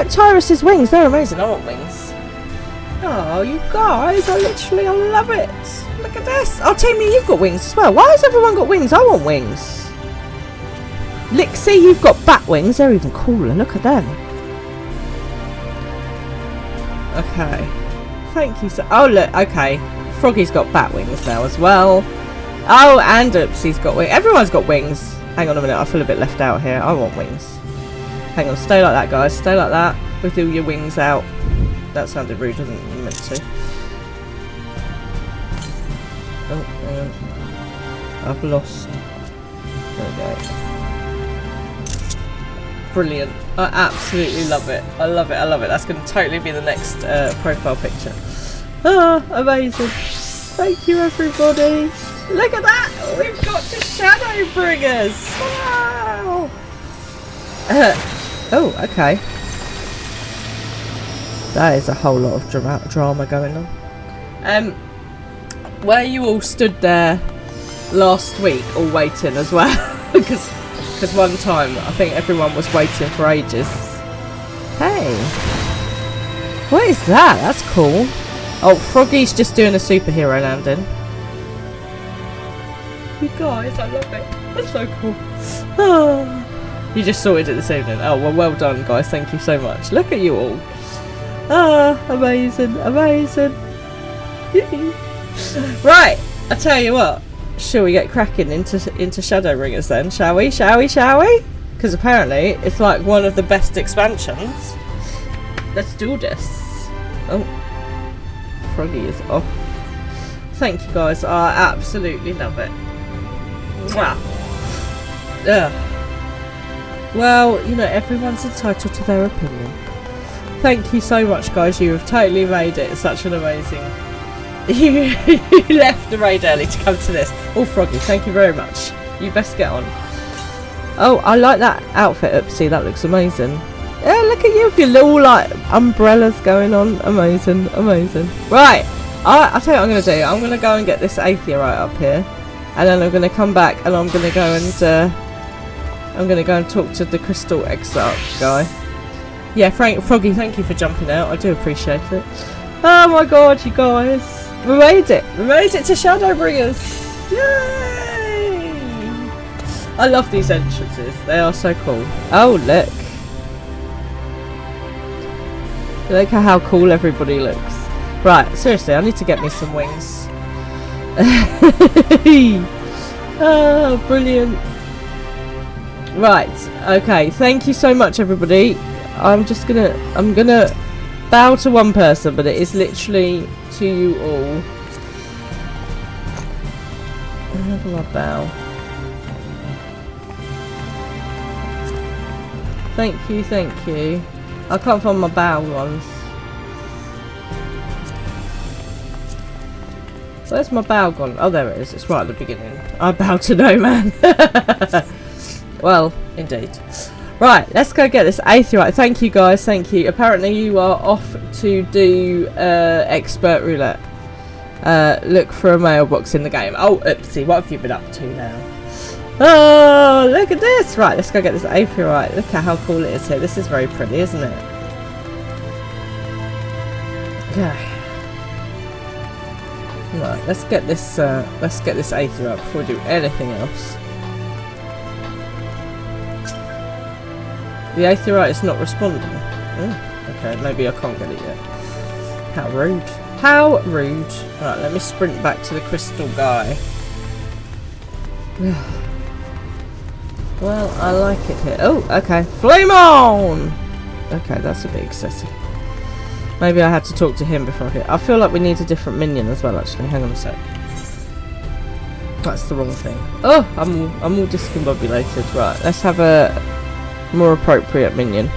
Tyrus's wings. They're amazing. I want wings. Oh, you guys! I love it. Look at this. Oh, Tammy, you've got wings as well. Why has everyone got wings? I want wings. Lixie, you've got bat wings. They're even cooler. Look at them. Okay. Thank you so... Oh, look. Okay. Froggy's got bat wings now as well. Oh, and Oopsie's got wings. Everyone's got wings. Hang on a minute. I feel a bit left out here. I want wings. Hang on. Stay like that, guys. Stay like that. With all your wings out. That sounded rude, didn't it? You meant to. Oh, hang on. I've lost. There we go. Brilliant. I absolutely love it. I love it. I love it. That's going to totally be the next profile picture. Ah, amazing. Thank you, everybody. Look at that. We've got the Shadowbringers. Wow. Oh, okay. That is a whole lot of drama going on. Where you all stood there last week, all waiting as well, because one time I think everyone was waiting for ages. Hey, what is that? That's cool. Oh, Froggy's just doing a superhero landing. You guys, I love it. That's so cool. Oh, you just sorted it this evening. Oh, well done, guys. Thank you so much. Look at you all. Ah, amazing, amazing. Right, I tell you what. Shall we get cracking into Shadowbringers then? Shall we? Shall we? Because apparently it's like one of the best expansions. Let's do this. Oh, Froggy is off. Thank you, guys. I absolutely love it. Mwah. Well, you know, everyone's entitled to their opinion. Thank you so much, guys. You have totally made it such an amazing... You left the raid early to come to this. Oh, Froggy, thank you very much. You best get on. Oh, I like that outfit, Oopsie. That looks amazing. Yeah, look at you with your little like umbrellas going on. Amazing, amazing. Right, I'll tell you what I'm going to do. I'm going to go and get this aetheryte up here, and then I'm going to come back and I'm going to go and talk to the Crystal Exarch guy. Yeah, Froggy, thank you for jumping out. I do appreciate it. Oh my god, you guys, we made it. We made it to Shadowbringers. Yay! I love these entrances. They are so cool. Oh look. Look at how cool everybody looks. Right, seriously, I need to get me some wings. Oh, brilliant. Right, okay, thank you so much everybody. I'm gonna bow to one person, but it is literally to you all. How do I bow? Thank you, thank you. I can't find my bow ones. Where's my bow gone? Oh, there it is. It's right at the beginning. I bow to no man. Well, indeed. Right, let's go get this aetheryte. Thank you, guys. Thank you. Apparently, you are off to do expert roulette. Look for a mailbox in the game. Oh, oopsie. What have you been up to now? Oh, look at this. Right, let's go get this aetheryte. Look at how cool it is here. This is very pretty, isn't it? Okay. Right, let's get this aetheryte before we do anything else. The aetheryte is not responding. Oh, okay, maybe I can't get it yet. How rude. How rude. Right, let me sprint back to the crystal guy. Well, I like it here. Oh, okay. Flame on! Okay, that's a bit excessive. Maybe I had to talk to him before I feel like we need a different minion as well, actually. Hang on a sec. That's the wrong thing. Oh, I'm all discombobulated. Right, let's have a more appropriate minion.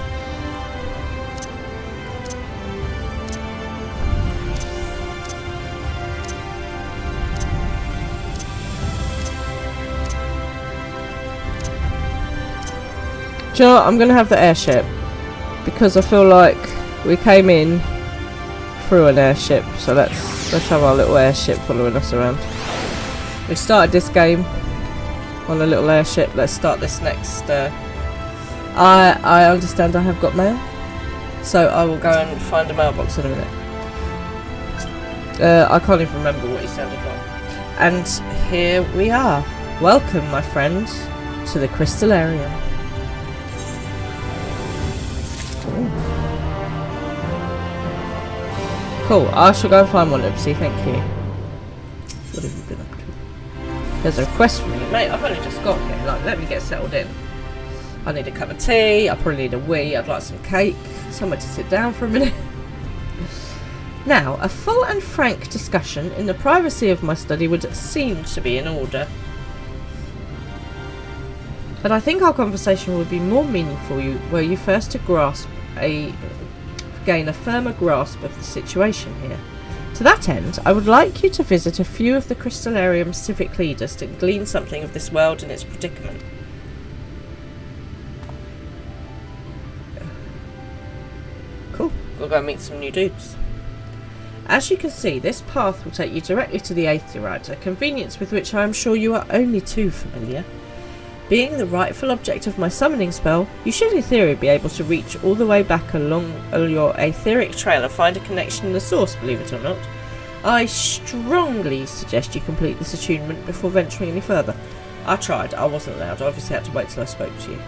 Do you know what? I'm gonna have the airship because I feel like we came in through an airship, so let's have our little airship following us around. We started this game on a little airship. Let's start this next. I understand I have got mail, so I will go and find a mailbox in a minute. I can't even remember what he sounded like. And here we are. Welcome, my friend, to the Crystallarium. Cool, I shall go and find one, Oopsie, thank you. What have you been up to? There's a request from me. Mate, I've only just got here, like, let me get settled in. I need a cup of tea, I probably need a wee, I'd like some cake, somewhere to sit down for a minute. Now, a full and frank discussion in the privacy of my study would seem to be in order. But I think our conversation would be more meaningful were you first to gain a firmer grasp of the situation here. To that end, I would like you to visit a few of the Crystallarium's civic leaders to glean something of this world and its predicament. Cool, we'll go meet some new dudes. As you can see, this path will take you directly to the aetheryte, a convenience with which I am sure you are only too familiar. Being the rightful object of my summoning spell, you should in theory be able to reach all the way back along your aetheric trail and find a connection in the source, believe it or not. I strongly suggest you complete this attunement before venturing any further. I tried, I wasn't allowed, I obviously had to wait till I spoke to you.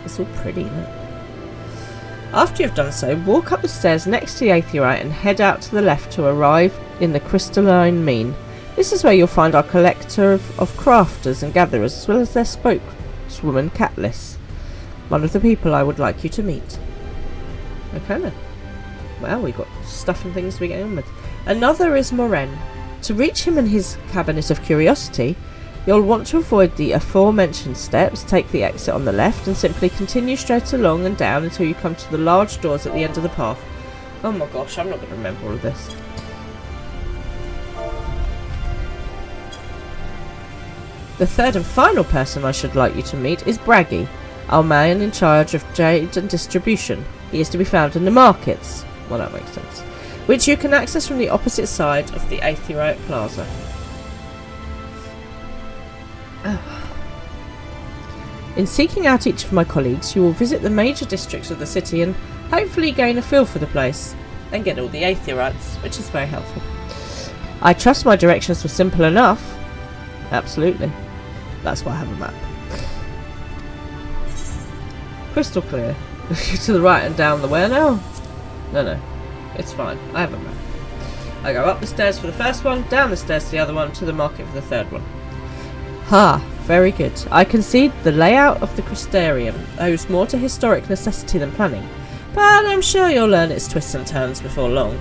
It's all pretty, isn't it? After you've done so, walk up the stairs next to the aetheryte and head out to the left to arrive in the crystalline mean. This is where you'll find our collector of crafters and gatherers, as well as their spokeswoman Catliss, one of the people I would like you to meet. Okay then. Well, we got stuff and things to be getting on with. Another is Moren. To reach him in his cabinet of curiosity, you'll want to avoid the aforementioned steps, take the exit on the left, and simply continue straight along and down until you come to the large doors at the end of the path. Oh my gosh, I'm not going to remember all of this. The third and final person I should like you to meet is Braggy. Our man in charge of trade and distribution. He is to be found in the markets. Well, that makes sense. Which you can access from the opposite side of the Aetheroid Plaza. In seeking out each of my colleagues, you will visit the major districts of the city and hopefully gain a feel for the place and get all the Aetheroids, which is very helpful. I trust my directions were simple enough. Absolutely. That's why I have a map. Crystal clear. To the right and down the where now? No. It's fine. I have a map. I go up the stairs for the first one, down the stairs to the other one, to the market for the third one. Ha! Very good. I concede the layout of the Crystarium owes more to historic necessity than planning, but I'm sure you'll learn its twists and turns before long.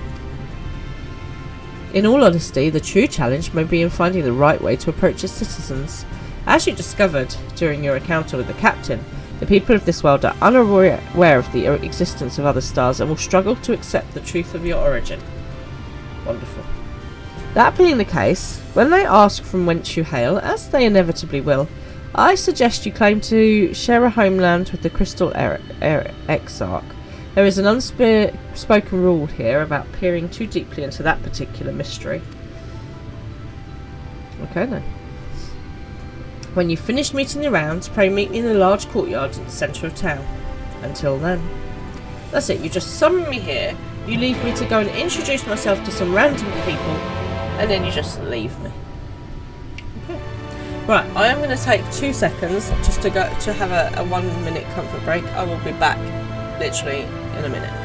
In all honesty, the true challenge may be in finding the right way to approach its citizens. As you discovered during your encounter with the captain, the people of this world are unaware of the existence of other stars and will struggle to accept the truth of your origin. Wonderful. That being the case, when they ask from whence you hail, as they inevitably will, I suggest you claim to share a homeland with the Crystal Exarch. There is an unspoken rule here about peering too deeply into that particular mystery. Okay then. When you've finished meeting the rounds, pray meet me in the large courtyard in the centre of town. Until then. That's it, you just summon me here, you leave me to go and introduce myself to some random people, and then you just leave me. Okay. Right, I am going to take 2 seconds just to have a 1 minute comfort break. I will be back literally in a minute.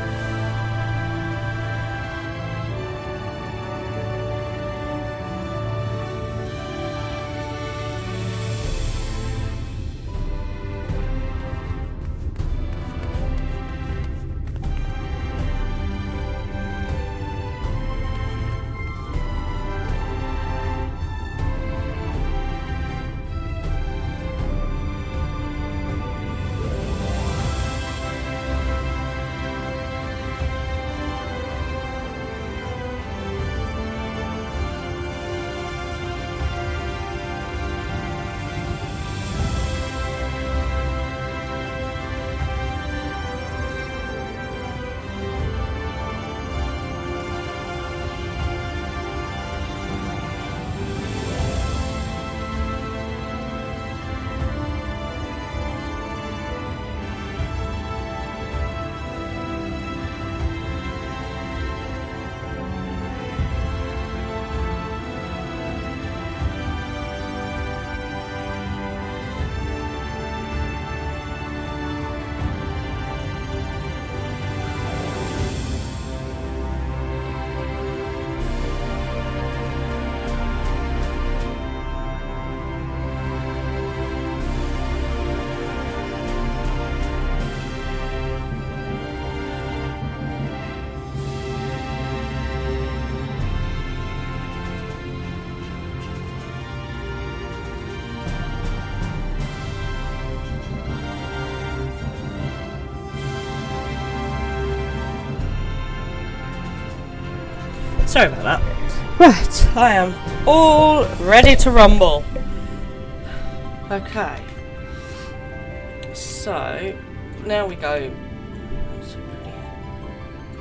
Sorry about that. Right, I am all ready to rumble. Okay. So, now we go.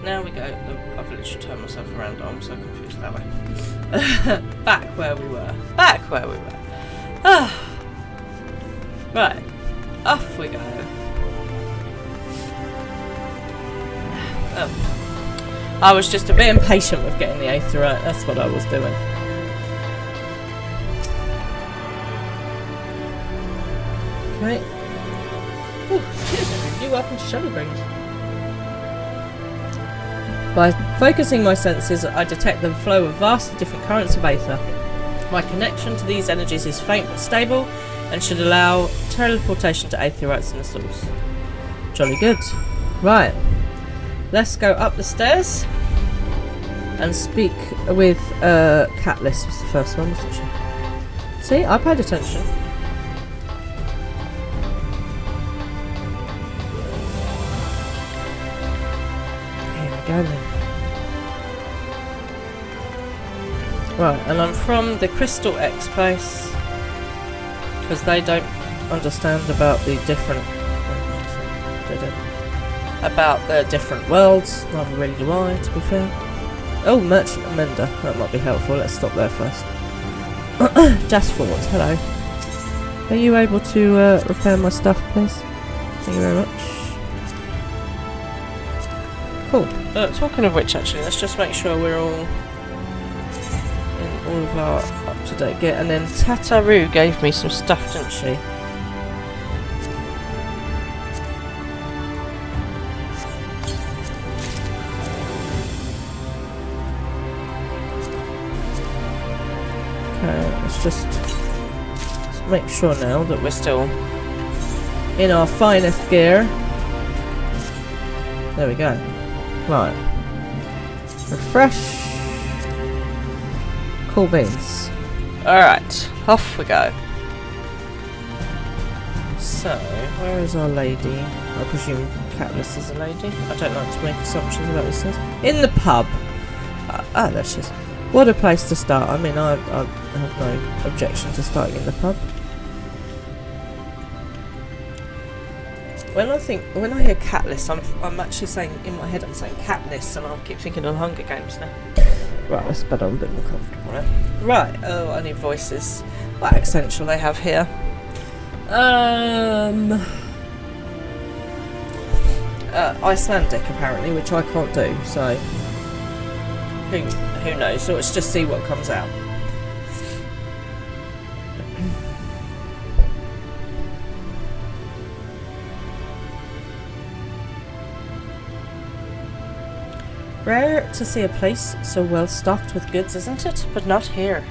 Now we go. I've literally turned myself around. I'm so confused that way. Back where we were. Back where we were. Right. Off we go. Oh. I was just a bit impatient with getting the Aetheroid. That's what I was doing. Okay. Ooh, excuse me. You're welcome to Shadowbringers. By focusing my senses, I detect the flow of vastly different currents of aether. My connection to these energies is faint but stable and should allow teleportation to Aetheroids in the source. Jolly good. Right. Let's go up the stairs and speak with Catalyst was the first one, wasn't she? See, I paid attention. Here we go then. Right, and I'm from the Crystal X place because they don't understand about the different. about the different worlds. Neither really do I, to be fair. Oh, Merchant Amender. That might be helpful. Let's stop there first. Just Fort, hello. Are you able to repair my stuff, please? Thank you very much. Cool. Talking of which, actually, let's just make sure we're all in all of our up-to-date gear. And then Tataru gave me some stuff, didn't she? Let's just make sure now that we're still in our finest gear. There we go. Right. Refresh. Cool beans. Alright, off we go. So, where is our lady? I presume Catalyst is a lady. I don't like to make assumptions about this. In the pub. Ah, there she is. What a place to start. I mean, I have no objection to starting in the pub. When I hear Catalyst, I'm actually saying, in my head I'm saying Katniss, and I'll keep thinking of Hunger Games now. Right, that's better, I'm a bit more comfortable now. Right, oh, I need voices. What accent shall they have here? Icelandic apparently, which I can't do, so who knows? So let's just see what comes out. Rare to see a place so well stocked with goods, isn't it? But not here.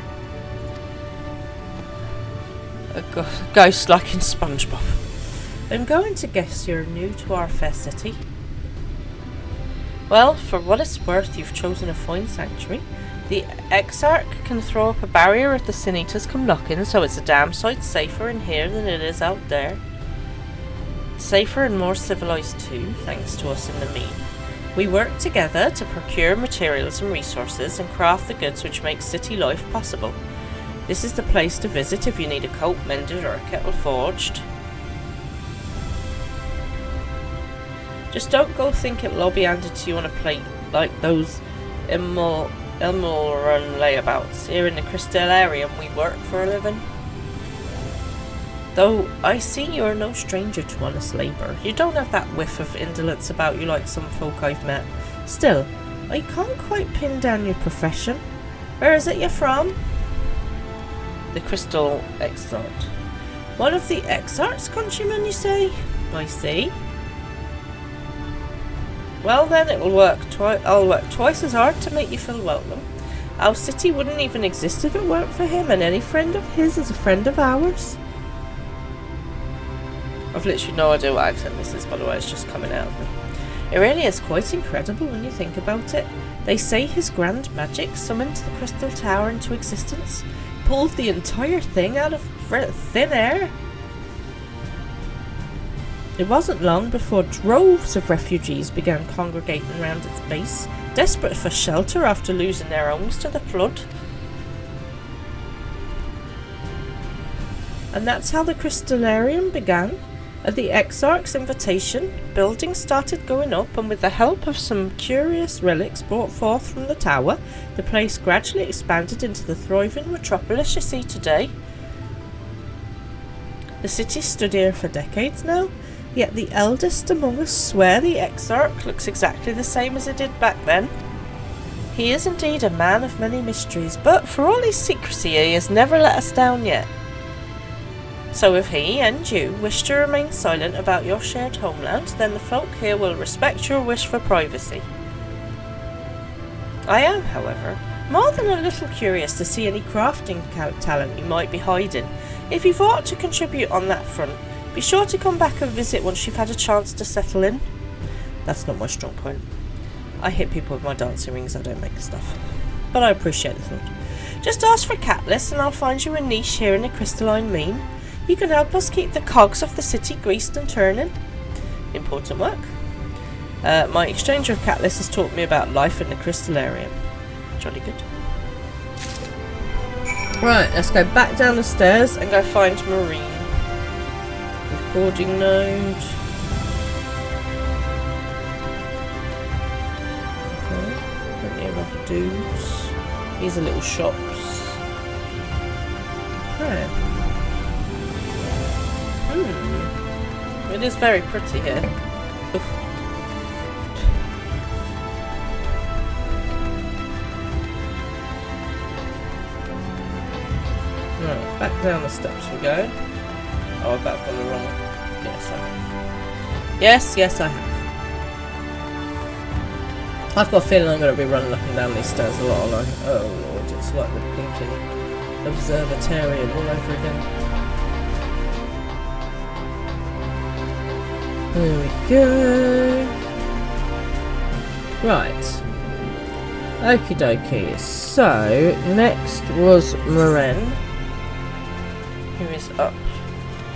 A ghost like in SpongeBob. I'm going to guess you're new to our fair city. Well, for what it's worth, you've chosen a fine sanctuary. The Exarch can throw up a barrier if the Sin Eaters come knocking, so it's a damn sight safer in here than it is out there. Safer and more civilized too, thanks to us in the mean. We work together to procure materials and resources and craft the goods which make city life possible. This is the place to visit if you need a coat mended or a kettle forged. Just don't go think it'll all be handed to you on a plate like those Elmoran layabouts. Here in the Crystallarium we work for a living. Though I see you are no stranger to honest labour. You don't have that whiff of indolence about you like some folk I've met. Still, I can't quite pin down your profession. Where is it you're from? The Crystal Exarch. One of the Exarch's countrymen, you say? I see. Well then, I'll work twice as hard to make you feel welcome. Our city wouldn't even exist if it weren't for him, and any friend of his is a friend of ours. I've literally no idea what accent this is, by the way, it's just coming out of me. It really is quite incredible when you think about it. They say his grand magic summoned the Crystal Tower into existence, pulled the entire thing out of thin air. It wasn't long before droves of refugees began congregating around its base, desperate for shelter after losing their homes to the flood. And that's how the Crystallarium began. At the Exarch's invitation, buildings started going up, and with the help of some curious relics brought forth from the tower, the place gradually expanded into the thriving metropolis you see today. The city stood here for decades now, yet the eldest among us swear the Exarch looks exactly the same as it did back then. He is indeed a man of many mysteries, but for all his secrecy he has never let us down yet. So if he and you wish to remain silent about your shared homeland, then the folk here will respect your wish for privacy. I am, however, more than a little curious to see any crafting talent you might be hiding. If you've aught to contribute on that front, be sure to come back and visit once you've had a chance to settle in. That's not my strong point. I hit people with my dancing rings, I don't make stuff. But I appreciate the thought. Just ask for Catalyst and I'll find you a niche here in the Crystalline Mean. You can help us keep the cogs of the city greased and turning. Important work. My exchange with Catalyst has taught me about life in the Crystallarium. Jolly good. Right, let's go back down the stairs and go find Marine. Recording node. dudes. These are little shops. Okay. It is very pretty here. Oof. Right, back down the steps we go. Oh, I bet I've gone the wrong way. Yes, I have. Yes, I have. I've got a feeling I'm going to be running up and down these stairs a lot, aren't I? Oh lord, it's like the blinking observatarium all over again. There we go. Right. Okie dokie. So, next was Moren, who is up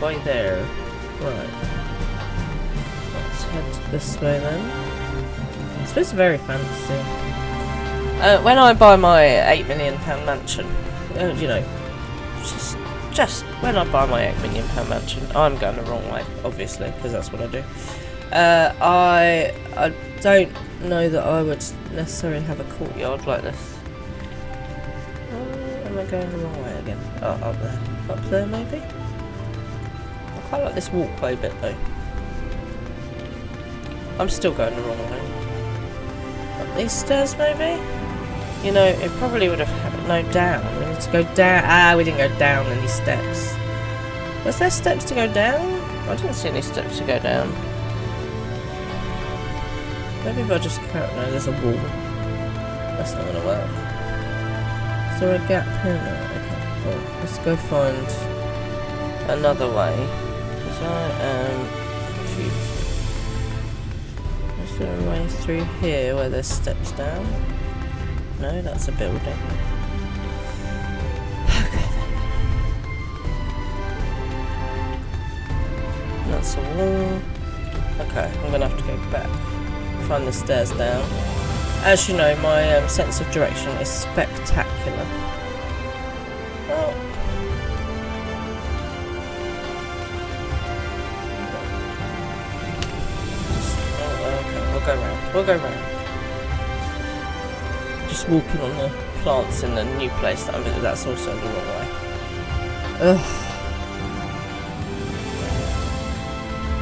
by there. Right. Let's head this way then. It's very fancy. When I buy my £8 million mansion, you know, just when I buy my £8 million mansion, I'm going the wrong way, obviously, because that's what I do. I don't know that I would necessarily have a courtyard like this. Am I going the wrong way again? Oh, up there. Up there, maybe? I quite like this walkway bit, though. I'm still going the wrong way. Up these stairs, maybe? You know, it probably would have... No, down. We need to go down. Ah, we didn't go down any steps. Was there steps to go down? I didn't see any steps to go down. Maybe if I just count... No, there's a wall. That's not going to work. Is there a gap here? No. Okay, well, let's go find another way. Because I am confused. Is there a way through here where there's steps down? No, that's a building. Okay then. That's a wall. Okay, I'm gonna have to go back. Find the stairs down. As you know, my sense of direction is spectacular. Well, We'll go round. Just walking on the plants in the new place that I'm in, that's also the wrong way. Ugh.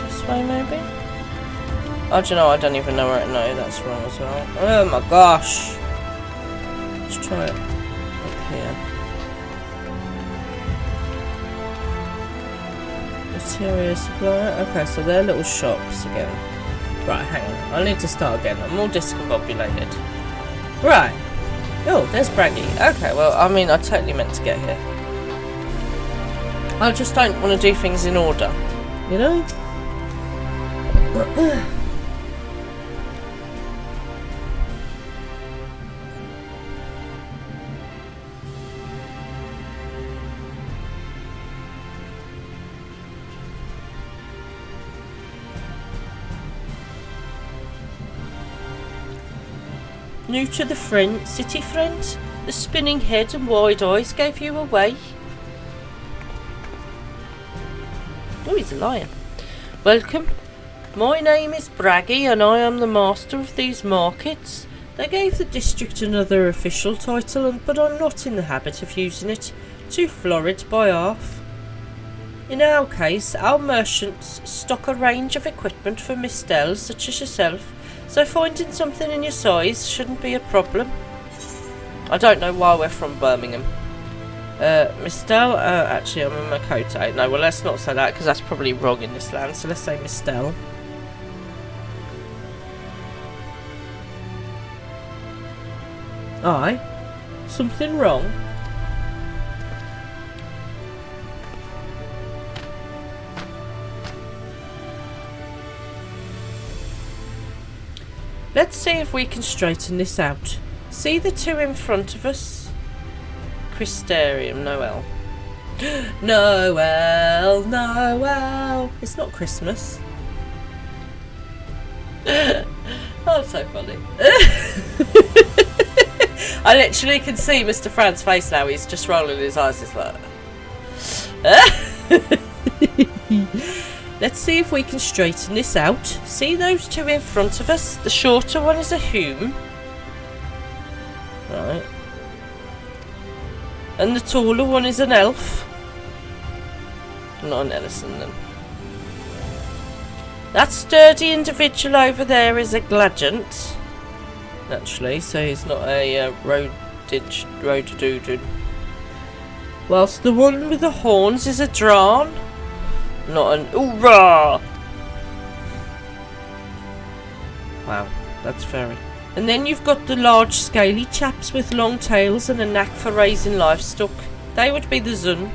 This way, maybe? Oh, do you know, I don't even know where it... No, that's wrong as well. Oh my gosh! Let's try it up here. Material supplier. Okay, so they're little shops again. Right, hang on. I need to start again. I'm all discombobulated. Right. Oh, there's Braggy. Okay, well, I mean, I totally meant to get here. I just don't want to do things in order. You know? New to the city friend? The spinning head and wide eyes gave you away? Oh, he's a lion. Welcome. My name is Braggy and I am the master of these markets. They gave the district another official title, but I'm not in the habit of using it. Too florid by half. In our case, our merchants stock a range of equipment for Miss Dells such as yourself, so finding something in your size shouldn't be a problem. I don't know why we're from Birmingham. Miss Dell? Actually, I'm in Makoto. No, well, let's not say that, because that's probably wrong in this land, so let's say Miss Dell. Aye? Something wrong? Let's see if we can straighten this out. See the two in front of us? Christarium, Noel. Noel. It's not Christmas. Oh, so funny. I literally can see Mr. Fran's face now. He's just rolling his eyes. He's like... Let's see if we can straighten this out. See those two in front of us? The shorter one is a Hume. Right. And the taller one is an elf. Not an Ellison then. That sturdy individual over there is a Gladgent. Naturally, so he's not a Rhododoodle. Whilst the one with the horns is a Dran. Not an Oorah! Wow, that's fairy. And then you've got the large scaly chaps with long tails and a knack for raising livestock. They would be the Zun.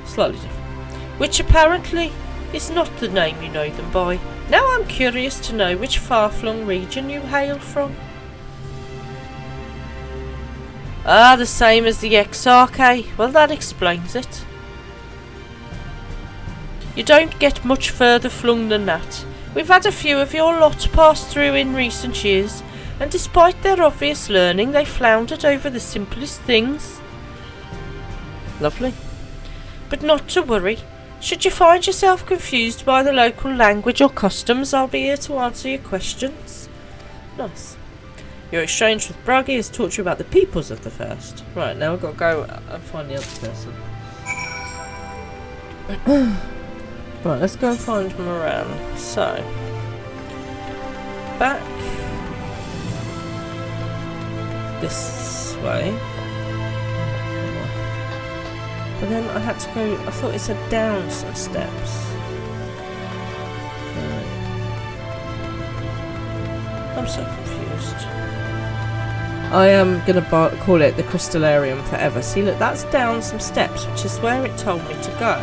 Slightly different. Which apparently is not the name you know them by. Now I'm curious to know which far-flung region you hail from. Ah, the same as the Exarch, eh? Well, that explains it. You don't get much further flung than that. We've had a few of your lot pass through in recent years, and despite their obvious learning, they floundered over the simplest things. Lovely. But not to worry. Should you find yourself confused by the local language or customs, I'll be here to answer your questions. Nice. Your exchange with Bragi has taught you about the peoples of the first. Right, now I've got to go and find the other person. Right, let's go and find Moran. So, back this way. But then I had to go, I thought it said down some steps. I'm so confused. I am going to call it the Crystallarium forever. See, look, that's down some steps, which is where it told me to go.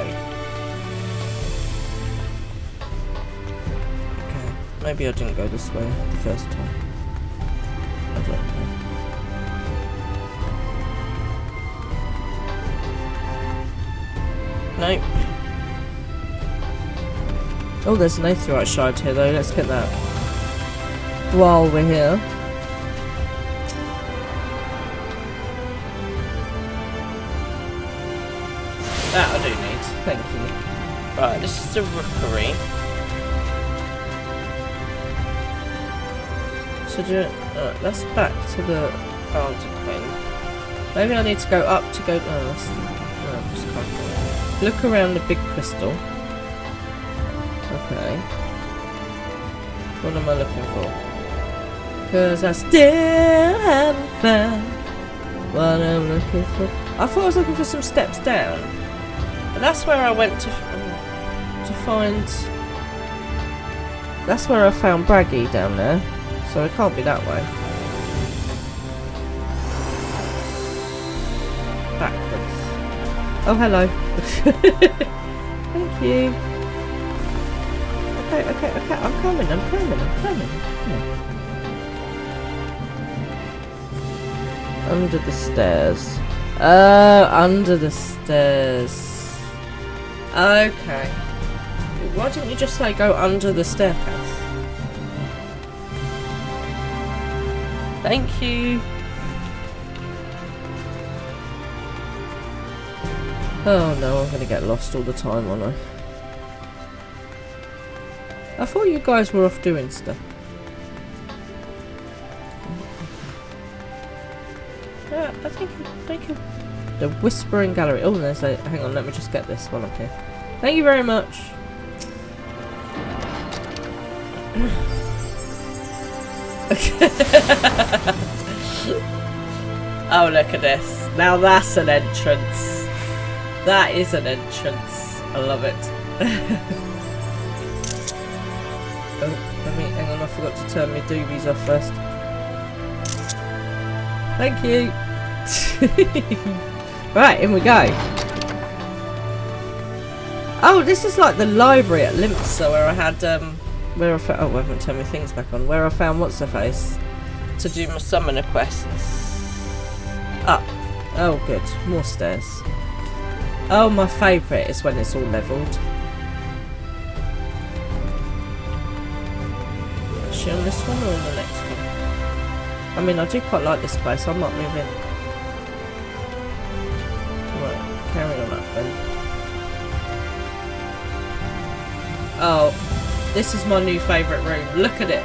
Okay, maybe I didn't go this way the first time. I don't know. Nope. Oh, there's an Aetheryte shard here though, let's get that while we're here. That I do need, thank you. Right, this is the rookery. So let's back to the Queen. Maybe I need to go up to go. No, that's just can't. Look around the big crystal. Okay. What am I looking for? Because I still haven't found what I'm looking for. I thought I was looking for some steps down. But that's where I went to find... That's where I found Bragi down there. So it can't be that way. Backwards. Oh, hello. Thank you. Okay. I'm coming. Under the stairs. Under the stairs. Okay. Why didn't you just say go under the staircase? Thank you. Oh no, I'm gonna get lost all the time, aren't I? I thought you guys were off doing stuff. Yeah, I think you. The Whispering Gallery. Oh, there's a. Hang on, let me just get this one up here. Thank you very much. Oh, look at this. Now that's an entrance. That is an entrance. I love it. Oh, hang on, I forgot to turn my doobies off first. Thank you. Right, in we go. Oh, this is like the library at Limpsa where I had, where I found, oh, I haven't turned my things back on. Where I found what's-her-face to do my summoner quests. Up. Oh, good. More stairs. Oh, my favourite is when it's all levelled. Is she on this one or on the next one? I mean, I do quite like this place. I might move in. Right, carry on up then. Oh, this is my new favourite room. Look at it.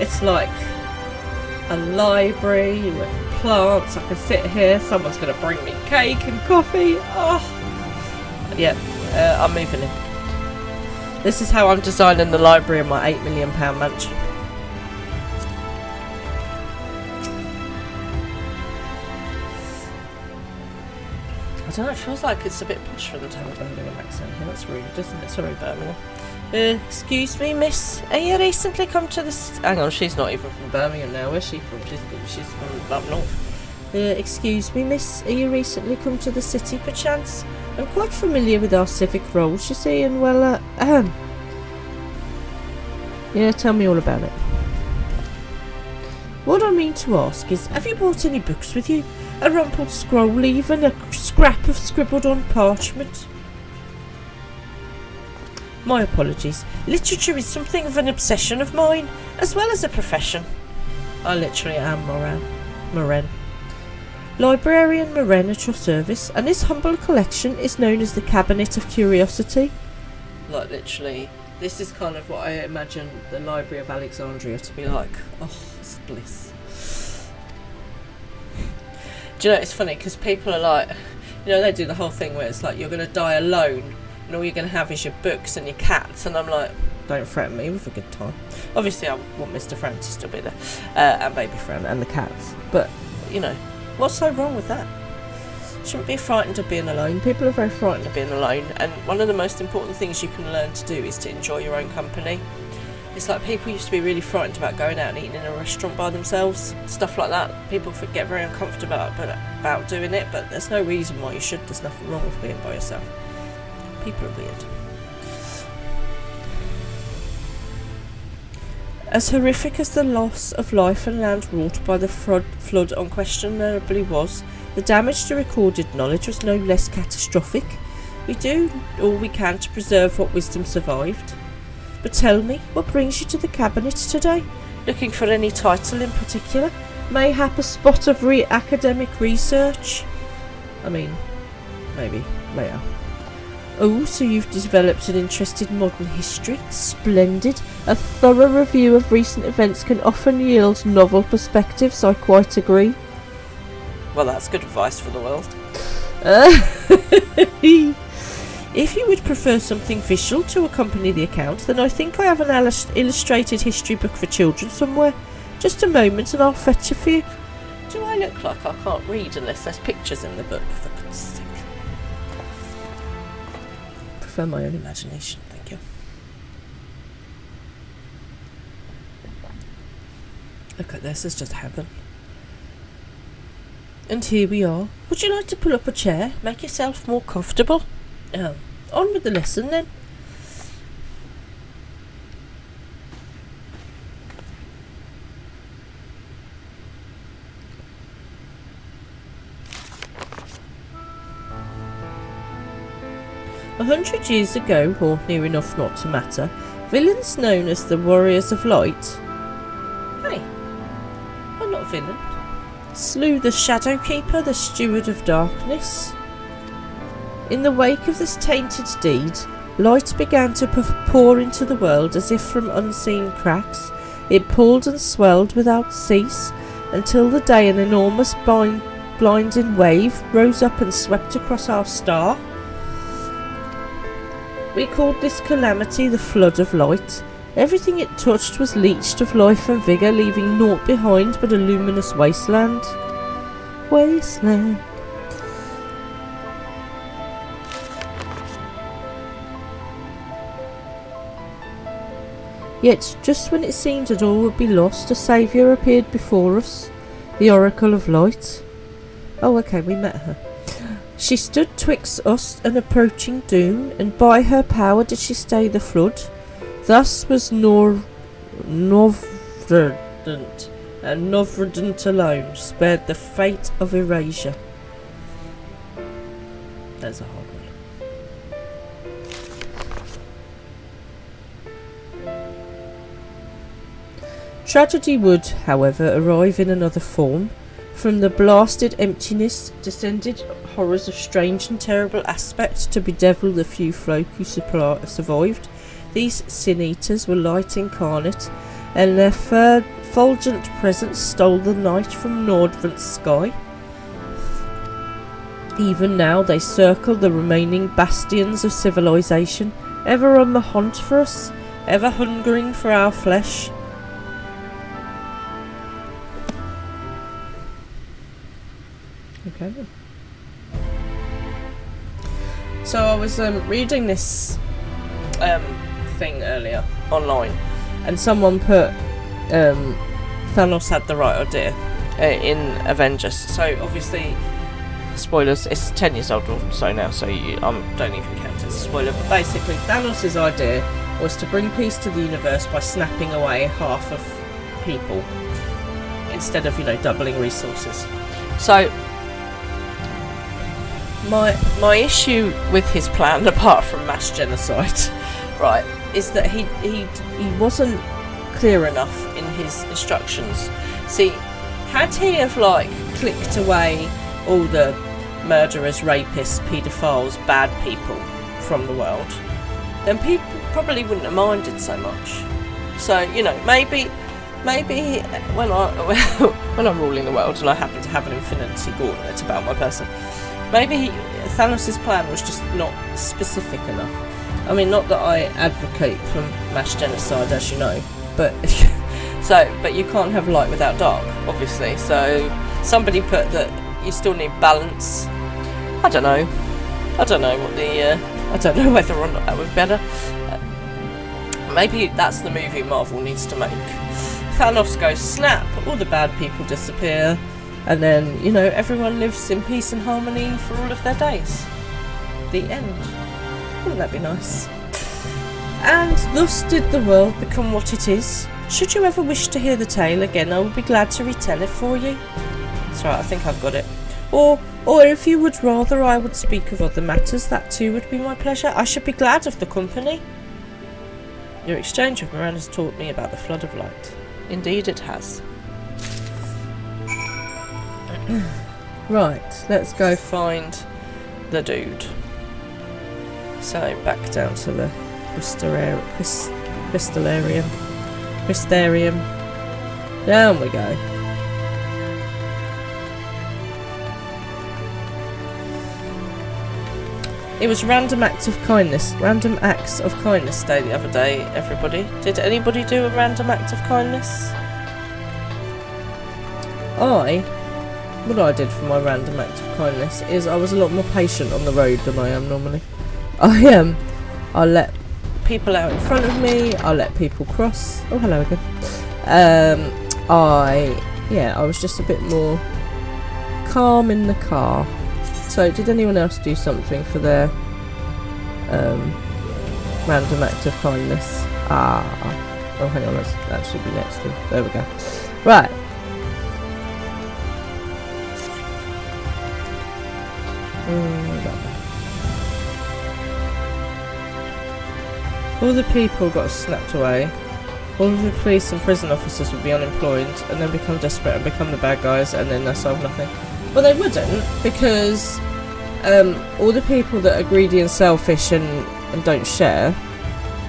It's like a library with plants. I can sit here, someone's going to bring me cake and coffee. Oh, yeah, I'm moving in. This is how I'm designing the library in my £8 million mansion. I don't know, it feels like it's a bit posh for them to have a Birmingham accent here. That's rude, isn't it? Sorry, Birmingham. Excuse me, miss. Are you recently come to this? Hang on, she's not even from Birmingham now. Where's she from? She's from up north. Excuse me, miss. Are you recently come to the city, perchance? I'm quite familiar with our civic roles, you see, and well, yeah, tell me all about it. What I mean to ask is, have you brought any books with you? A rumpled scroll, even a scrap of scribbled on parchment? My apologies. Literature is something of an obsession of mine, as well as a profession. I literally am Moren. Librarian Moren at your service, and this humble collection is known as the Cabinet of Curiosity. Like, literally, this is kind of what I imagine the Library of Alexandria to be like. Oh, it's bliss. Do you know, it's funny, because people are like, you know, they do the whole thing where it's like, you're going to die alone, and all you're going to have is your books and your cats, and I'm like, don't threaten me with a good time. Obviously, I want Mr. Francis to be there, and Baby Fran, and the cats, but, you know, what's so wrong with that? Shouldn't be frightened of being alone. People are very frightened of being alone, and one of the most important things you can learn to do is to enjoy your own company. It's like people used to be really frightened about going out and eating in a restaurant by themselves, stuff like that. People get very uncomfortable about doing it, but there's no reason why you should. There's nothing wrong with being by yourself. People are weird. As horrific as the loss of life and land wrought by the flood unquestionably was, the damage to recorded knowledge was no less catastrophic. We do all we can to preserve what wisdom survived. But tell me, what brings you to the cabinet today? Looking for any title in particular? Mayhap a spot of academic research? I mean, maybe, later. Oh, so you've developed an interest in modern history? Splendid. A thorough review of recent events can often yield novel perspectives, I quite agree. Well, that's good advice for the world. If you would prefer something visual to accompany the account, then I think I have an illustrated history book for children somewhere. Just a moment and I'll fetch it for you. Do I look like I can't read unless there's pictures in the book? For goodness sake. Prefer my own imagination, thank you. Look at this, it's just heaven. And here we are. Would you like to pull up a chair? Make yourself more comfortable? On with the lesson then. A 100 years ago, or near enough not to matter, villains known as the Warriors of Light. Hey, I'm not a villain. Slew the Shadowkeeper, the Steward of Darkness. In the wake of this tainted deed, light began to pour into the world as if from unseen cracks. It pulled and swelled without cease, until the day an enormous blinding wave rose up and swept across our star. We called this calamity the Flood of Light. Everything it touched was leached of life and vigour, leaving naught behind but a luminous wasteland. Wasteland. Yet, just when it seemed that all would be lost, a saviour appeared before us, the Oracle of Light. Oh, okay, we met her. She stood twixt us and approaching doom, and by her power did she stay the flood. Thus was Novredant, and Novredant alone spared the fate of erasure. There's a hard one. Tragedy would, however, arrive in another form. From the blasted emptiness descended horrors of strange and terrible aspect to bedevil the few folk who survived. These sin-eaters were light incarnate, and their fulgent presence stole the night from Nordvent's sky. Even now they circle the remaining bastions of civilization, ever on the hunt for us, ever hungering for our flesh. Okay. So I was reading this thing earlier online, and someone put Thanos had the right idea in Avengers. So obviously, spoilers, it's 10 years old or so now, so you don't even count it as a spoiler. But basically, Thanos' idea was to bring peace to the universe by snapping away half of people instead of, you know, doubling resources. So my issue with his plan, apart from mass genocide, right, is that he wasn't clear enough in his instructions. See, had he have like clicked away all the murderers, rapists, paedophiles, bad people from the world, then people probably wouldn't have minded so much. So, you know, maybe when I'm ruling the world and I happen to have an infinity gauntlet about my person, maybe Thanos' plan was just not specific enough. I mean, not that I advocate for mass genocide, as you know, but but you can't have light without dark, obviously. So somebody put that you still need balance. I don't know what the I don't know whether or not that would be better. Maybe that's the movie Marvel needs to make. Thanos goes snap, all the bad people disappear, and then, you know, everyone lives in peace and harmony for all of their days. The end. Wouldn't that be nice? And thus did the world become what it is. Should you ever wish to hear the tale again, I will be glad to retell it for you. That's right, I think I've got it. Or if you would rather I would speak of other matters, that too would be my pleasure. I should be glad of the company. Your exchange with Moran has taught me about the flood of light. Indeed it has. Right, let's go find the dude. So, back down to the Crystarium. Down we go. It was Random Acts of Kindness Day the other day, everybody. Did anybody do a random act of kindness? What I did for my random act of kindness is I was a lot more patient on the road than I am normally. I let people out in front of me, I let people cross. Oh, hello again. I was just a bit more calm in the car. So, did anyone else do something for their random act of kindness? Oh, hang on, that should be next to. There we go. Right. All the people got snapped away. All of the police and prison officers would be unemployed and then become desperate and become the bad guys, and then they solve nothing. Well, they wouldn't, because all the people that are greedy and selfish and don't share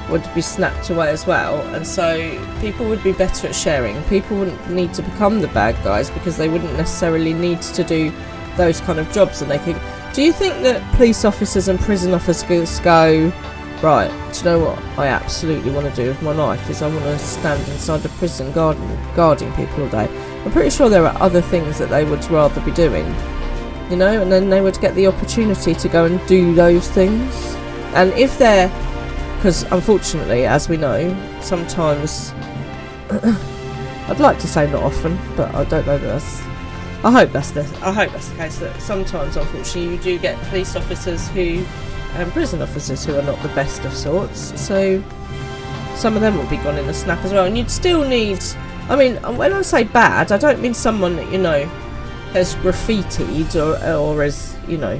would be snapped away as well, and so people would be better at sharing. People wouldn't need to become the bad guys because they wouldn't necessarily need to do those kind of jobs, and they could. Do you think that police officers and prison officers go, right, do you know what I absolutely want to do with my life is I want to stand inside the prison guarding people all day? I'm pretty sure there are other things that they would rather be doing, you know, and then they would get the opportunity to go and do those things. And if they're, because unfortunately, as we know, sometimes, I'd like to say not often, but I don't know that that's, I hope that's the case, that sometimes, unfortunately, you do get police officers and prison officers who are not the best of sorts, so some of them will be gone in the snap as well. And you'd still need, I mean, when I say bad, I don't mean someone that, you know, has graffitied or has, you know,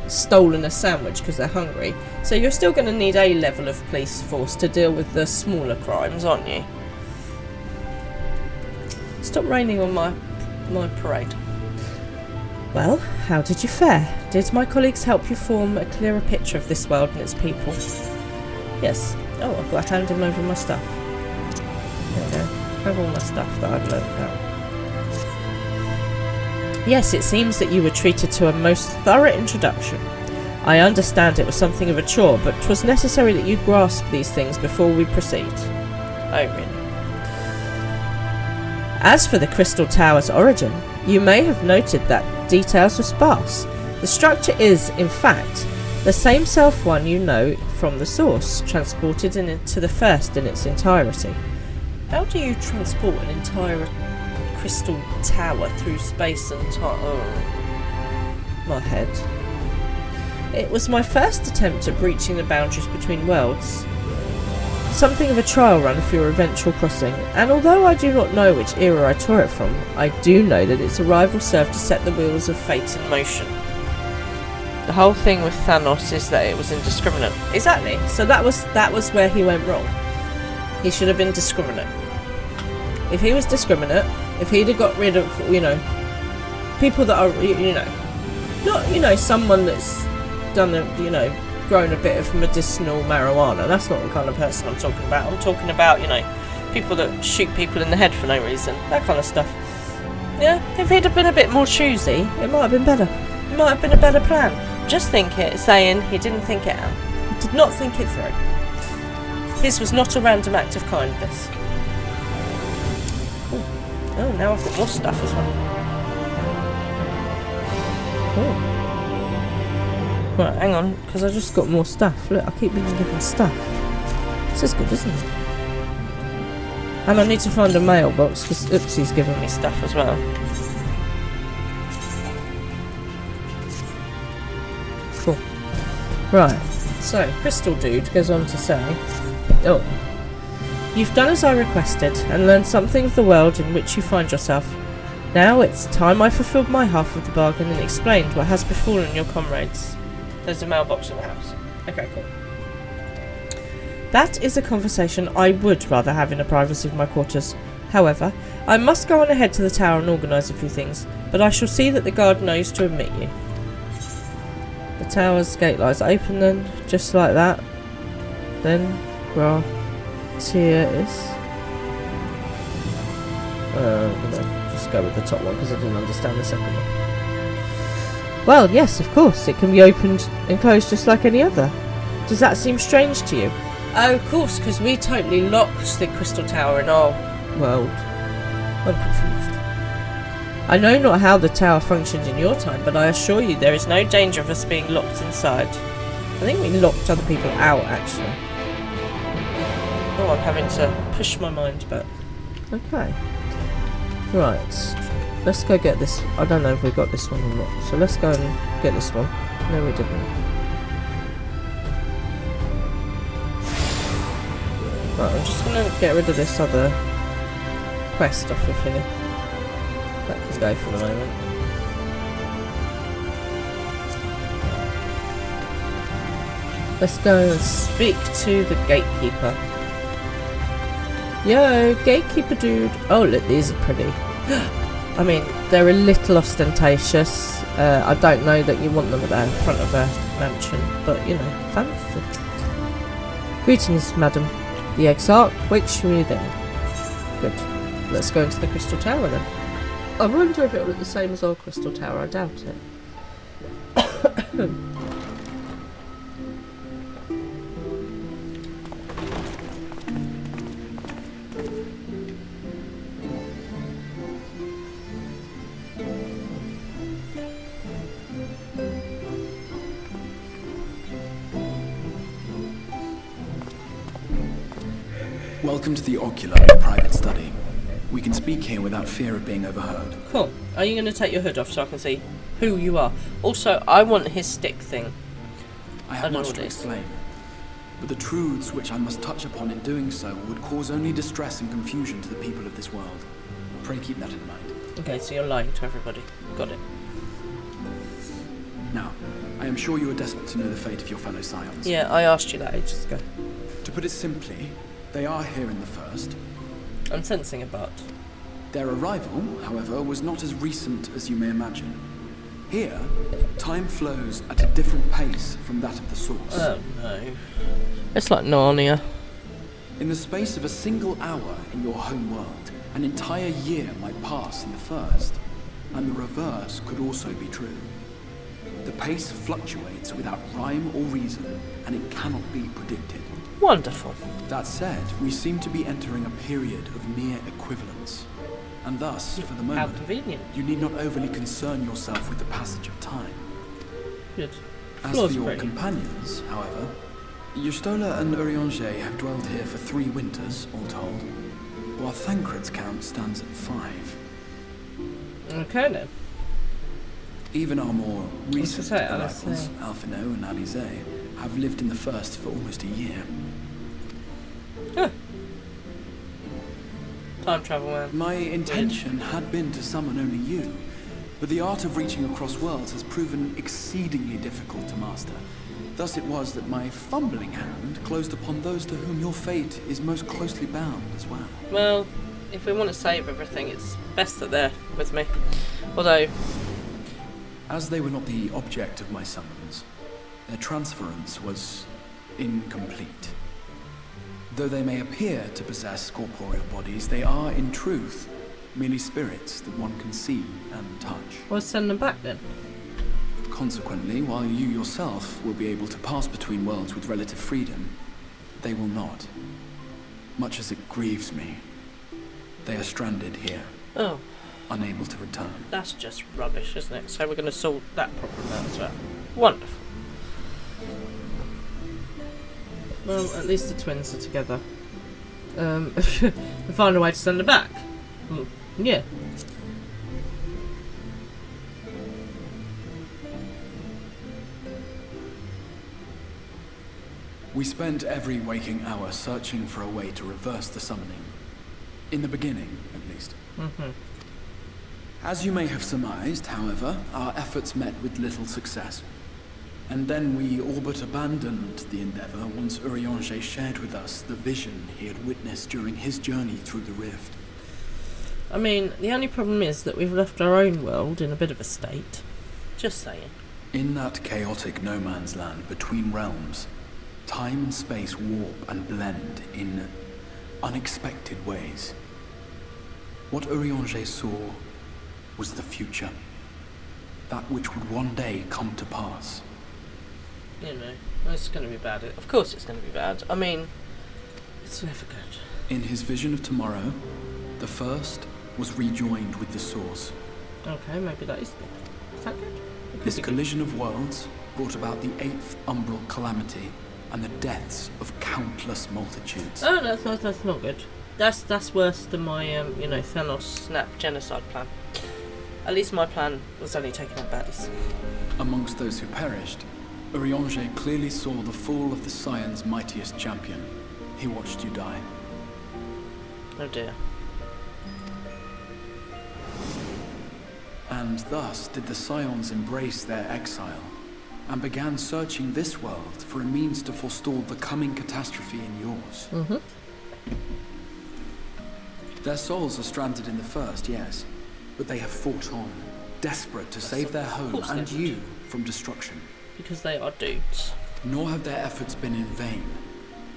stolen a sandwich because they're hungry. So you're still going to need a level of police force to deal with the smaller crimes, aren't you? Stop raining on my parade. Well, how did you fare? Did my colleagues help you form a clearer picture of this world and its people? Yes. Oh, I've got to hand him over my stuff. There we go. have all my stuff that I've learned now. Yes, it seems that you were treated to a most thorough introduction. I understand it was something of a chore, but 'twas necessary that you grasp these things before we proceed. Oh, really? As for the Crystal Tower's origin, you may have noted that details were sparse. The structure is, in fact, the same self one you know from the source, transported into the first in its entirety. How do you transport an entire crystal tower through space and time? Oh, my head. It was my first attempt at breaching the boundaries between worlds. Something of a trial run for your eventual crossing, and although I do not know which era I tore it from, I do know that its arrival served to set the wheels of fate in motion. The whole thing with Thanos is that it was indiscriminate. Exactly. So that was where he went wrong. He should have been discriminate. If he was discriminate, if he'd have got rid of, you know, people that are, you know, not, you know, someone that's done a, you know, grown a bit of medicinal marijuana. That's not the kind of person I'm talking about. I'm talking about, you know, people that shoot people in the head for no reason. That kind of stuff. Yeah, if he'd have been a bit more choosy, it might have been better. It might have been a better plan. Just think it, saying he didn't think it out. He did not think it through. His was not a random act of kindness. Ooh. Oh, now I've got more stuff as well. Oh. Right, hang on, because I just got more stuff. Look, I keep being given stuff. This is good, isn't it? And I need to find a mailbox, because Oopsie's given me stuff as well. Cool. Right, so, Crystal Dude goes on to say, oh, you've done as I requested, and learned something of the world in which you find yourself. Now it's time I fulfilled my half of the bargain and explained what has befallen your comrades. There's a mailbox in the house. Okay, cool. That is a conversation I would rather have in the privacy of my quarters. However, I must go on ahead to the tower and organise a few things, but I shall see that the guard knows to admit you. The tower's gate lies open then, just like that. Then, Gratias. I'm gonna just go with the top one because I didn't understand the second one. Well, yes, of course, it can be opened and closed just like any other. Does that seem strange to you? Oh, of course, because we totally locked the Crystal Tower in our world. I'm confused. I know not how the tower functioned in your time, but I assure you there is no danger of us being locked inside. I think we locked other people out, actually. Oh, I'm having to push my mind back. Okay. Right. Let's go get this. I don't know if we got this one or not. So let's go and get this one. No, we didn't. Right, I'm just going to get rid of this other quest off of here. That can go for the moment. Let's go and speak to the gatekeeper. Yo, gatekeeper dude. Oh, look, these are pretty. I mean, they're a little ostentatious. I don't know that you want them at the front of a mansion, but, you know, fancy. Greetings, madam. The Exarch waits you there. Good. Let's go into the Crystal Tower then. I wonder if it will look the same as our Crystal Tower. I doubt it. Welcome to the Ocular, a private study. We can speak here without fear of being overheard. Cool. Are you going to take your hood off so I can see who you are? Also, I want his stick thing. I have much to explain, but the truths which I must touch upon in doing so would cause only distress and confusion to the people of this world. Pray keep that in mind. Okay, so you're lying to everybody. Got it. Now, I am sure you are desperate to know the fate of your fellow scions. Yeah, I asked you that ages ago. To put it simply, they are here in the first. I'm sensing a but. Their arrival, however, was not as recent as you may imagine. Here, time flows at a different pace from that of the source. Oh no. It's like Narnia. In the space of a single hour in your home world, an entire year might pass in the first, and the reverse could also be true. The pace fluctuates without rhyme or reason, and it cannot be predicted. Wonderful. That said, we seem to be entering a period of near equivalence. And thus, for the moment, how convenient. You need not overly concern yourself with the passage of time. Good. As for your companions, however, Y'shtola and Urianger have dwelled here for 3 winters, all told, while Thancred's count stands at 5. Okay then. Even our more recent say, arrivals, Alphino and Alize, have lived in the first for almost a year. Huh. Time travel, man. My intention had been to summon only you, but the art of reaching across worlds has proven exceedingly difficult to master. Thus it was that my fumbling hand closed upon those to whom your fate is most closely bound as well. Well, if we want to save everything, it's best that they're with me. Although, as they were not the object of my summons, their transference was incomplete. Though they may appear to possess corporeal bodies, they are, in truth, merely spirits that one can see and touch. Well, send them back then. Consequently, while you yourself will be able to pass between worlds with relative freedom, they will not. Much as it grieves me, they are stranded here. Oh. Unable to return. That's just rubbish, isn't it? So we're going to sort that problem out as well. Wonderful. Well, at least the twins are together. And find a way to send them back. Yeah. We spent every waking hour searching for a way to reverse the summoning. In the beginning, at least. As you may have surmised, however, our efforts met with little success. And then we all but abandoned the endeavor once Urianger shared with us the vision he had witnessed during his journey through the rift. I mean, the only problem is that we've left our own world in a bit of a state. Just saying. In that chaotic no man's land between realms, time and space warp and blend in unexpected ways. What Urianger saw was the future. That which would one day come to pass. You know, it's going to be bad. Of course it's going to be bad. I mean, it's never good. In his vision of tomorrow, the first was rejoined with the source. Okay, maybe that is good. Is that good? This collision of worlds brought about the 8th umbral calamity and the deaths of countless multitudes. Oh, that's not good. That's worse than my, you know, Thanos snap genocide plan. At least my plan was only taking out baddies. Amongst those who perished, Urianger clearly saw the fall of the Scion's mightiest champion. He watched you die. Oh dear. And thus did the Scions embrace their exile, and began searching this world for a means to forestall the coming catastrophe in yours. Their souls are stranded in the first, yes, but they have fought on, desperate to save their home and you from destruction. Because they are dudes. Nor have their efforts been in vain,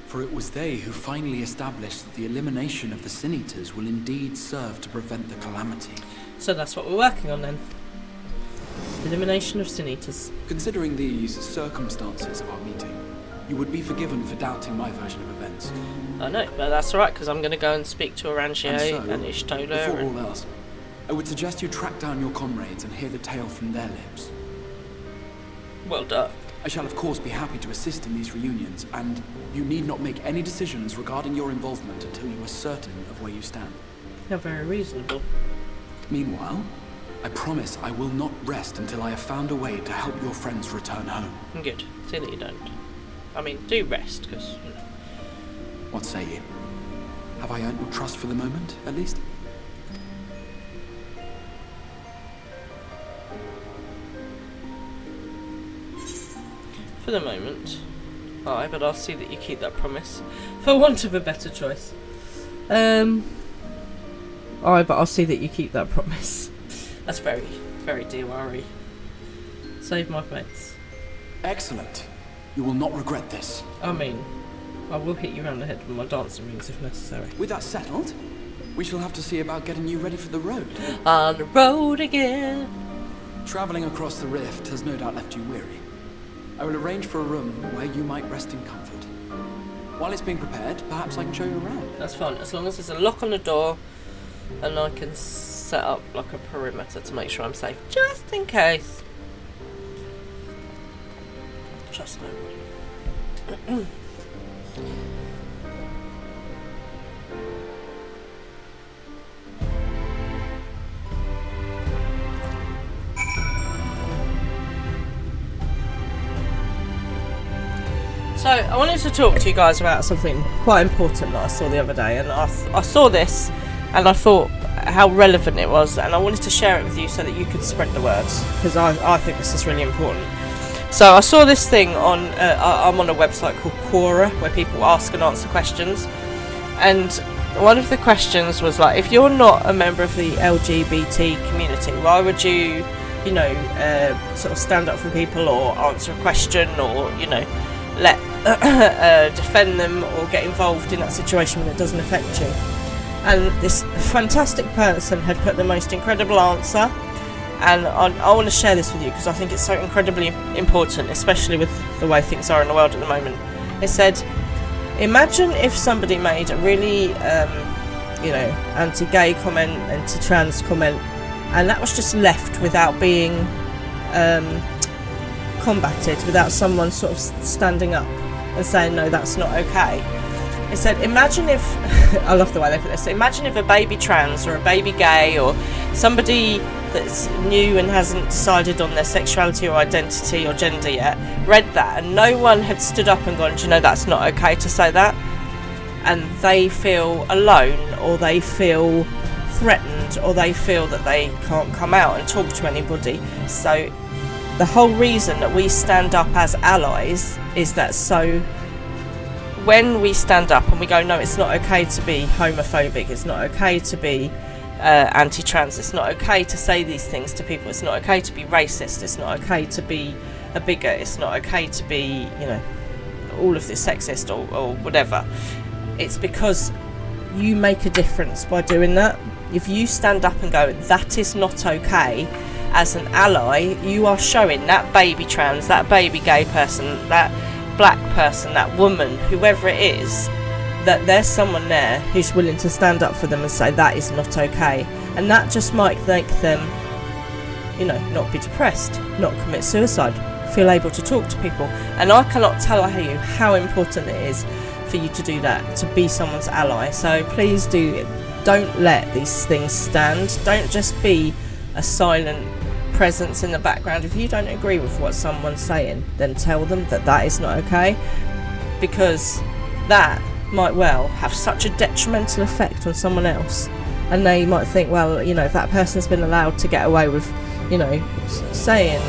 for it was they who finally established that the elimination of the Sin Eaters will indeed serve to prevent the calamity. So that's what we're working on then. Elimination of Sin Eaters. Considering these circumstances of our meeting, you would be forgiven for doubting my version of events. I know, but that's alright, because I'm going to go and speak to Urianger and so, Y'shtola. Before all else, I would suggest you track down your comrades and hear the tale from their lips. Well done. I shall of course be happy to assist in these reunions, and you need not make any decisions regarding your involvement until you are certain of where you stand. You're very reasonable. Meanwhile, I promise I will not rest until I have found a way to help your friends return home. Good. See that you don't. I mean, do rest, because, you know. What say you? Have I earned your trust for the moment, at least? For the moment. Aye, but I'll see that you keep that promise. For want of a better choice. Aye, but I'll see that you keep that promise. That's very, very DRE. Save my mates. Excellent. You will not regret this. I mean, I will hit you around the head with my dancing rings if necessary. With that settled, we shall have to see about getting you ready for the road. On the road again. Travelling across the rift has no doubt left you weary. I will arrange for a room where you might rest in comfort. While it's being prepared, perhaps I can show you around. That's fine, as long as there's a lock on the door and I can set up like a perimeter to make sure I'm safe, just in case. Trust nobody. So, I wanted to talk to you guys about something quite important that I saw the other day, and I saw this and I thought how relevant it was, and I wanted to share it with you so that you could spread the words, because I think this is really important. So I saw this thing on, I'm on a website called Quora, where people ask and answer questions, and one of the questions was like, if you're not a member of the LGBT community, why would you, you know, sort of stand up for people or answer a question or, you know, let defend them or get involved in that situation when it doesn't affect you? And this fantastic person had put the most incredible answer, and I want to share this with you because I think it's so incredibly important, especially with the way things are in the world at the moment. It said, imagine if somebody made a really you know, anti-gay comment, anti-trans comment, and that was just left without being combated, without someone sort of standing up and saying, no, that's not okay. It said, imagine if, I love the way they put this, imagine if a baby trans or a baby gay or somebody that's new and hasn't decided on their sexuality or identity or gender yet, read that and no one had stood up and gone, do you know that's not okay to say that? And they feel alone, or they feel threatened, or they feel that they can't come out and talk to anybody. So the whole reason that we stand up as allies is that so when we stand up and we go, no, it's not okay to be homophobic, it's not okay to be anti-trans, it's not okay to say these things to people, it's not okay to be racist, it's not okay to be a bigot, it's not okay to be, you know, all of this sexist or whatever. It's because you make a difference by doing that. If you stand up and go, that is not okay, as an ally, you are showing that baby trans, that baby gay person, that black person, that woman, whoever it is, that there's someone there who's willing to stand up for them and say that is not okay. And that just might make them, you know, not be depressed, not commit suicide, feel able to talk to people. And I cannot tell you how important it is for you to do that, to be someone's ally. So please don't let these things stand. Don't just be a silent presence in the background. If you don't agree with what someone's saying, then tell them that that is not okay, because that might well have such a detrimental effect on someone else, and they might think, well, you know, if that person's been allowed to get away with, you know, saying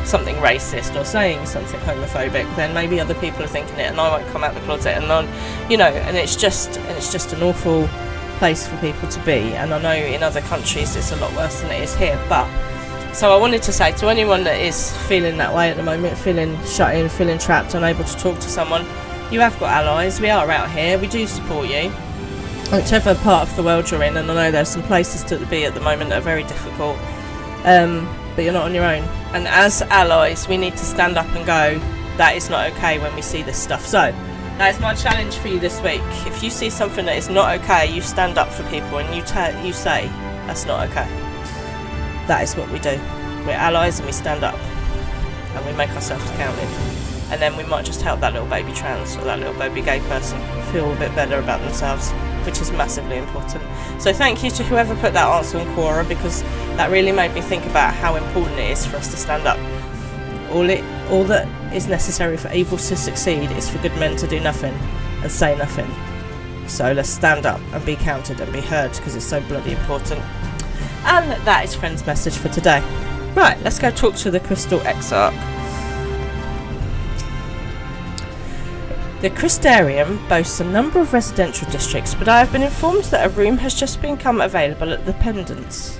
something racist or saying something homophobic, then maybe other people are thinking it and I won't come out the closet, and on, you know, and it's just an awful place for people to be. And I know in other countries it's a lot worse than it is here, but so I wanted to say to anyone that is feeling that way at the moment, feeling shut in, feeling trapped, unable to talk to someone, you have got allies. We are out here, we do support you, whichever part of the world you're in. And I know there's some places to be at the moment that are very difficult, but you're not on your own. And as allies, we need to stand up and go, that is not okay when we see this stuff. So that is my challenge for you this week. If you see something that is not okay, you stand up for people and you say, that's not okay. That is what we do. We're allies and we stand up and we make ourselves counted. And then we might just help that little baby trans or that little baby gay person feel a bit better about themselves, which is massively important. So thank you to whoever put that answer on Quora, because that really made me think about how important it is for us to stand up. All that is necessary for evil to succeed is for good men to do nothing and say nothing. So let's stand up and be counted and be heard, because it's so bloody important. And that is Friend's message for today. Right, let's go talk to the Crystal Exarch. The Crystarium boasts a number of residential districts, but I have been informed that a room has just become available at the Pendants,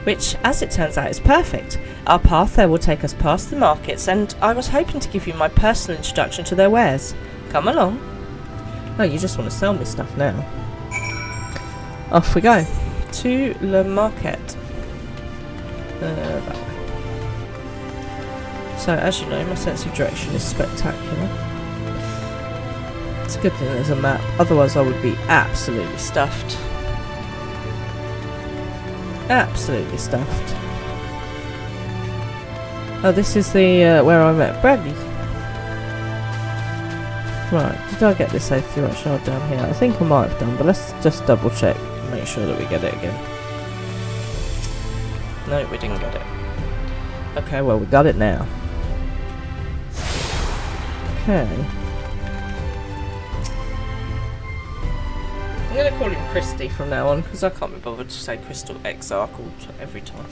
which, as it turns out, is perfect. Our path there will take us past the markets, and I was hoping to give you my personal introduction to their wares. Come along. Oh, you just want to sell me stuff now. Off we go. To Le Marquette. That way. So, as you know, my sense of direction is spectacular. It's a good thing there's a map, otherwise I would be absolutely stuffed. Absolutely stuffed. Oh, this is the where I met Bradley. Right, did I get this safety rationale down here? I think I might have done, but let's just double check and make sure that we get it again. No, we didn't get it. Okay, well, we got it now. Okay. I'm going to call him Christy from now on, because I can't be bothered to say Crystal Exarchal every time.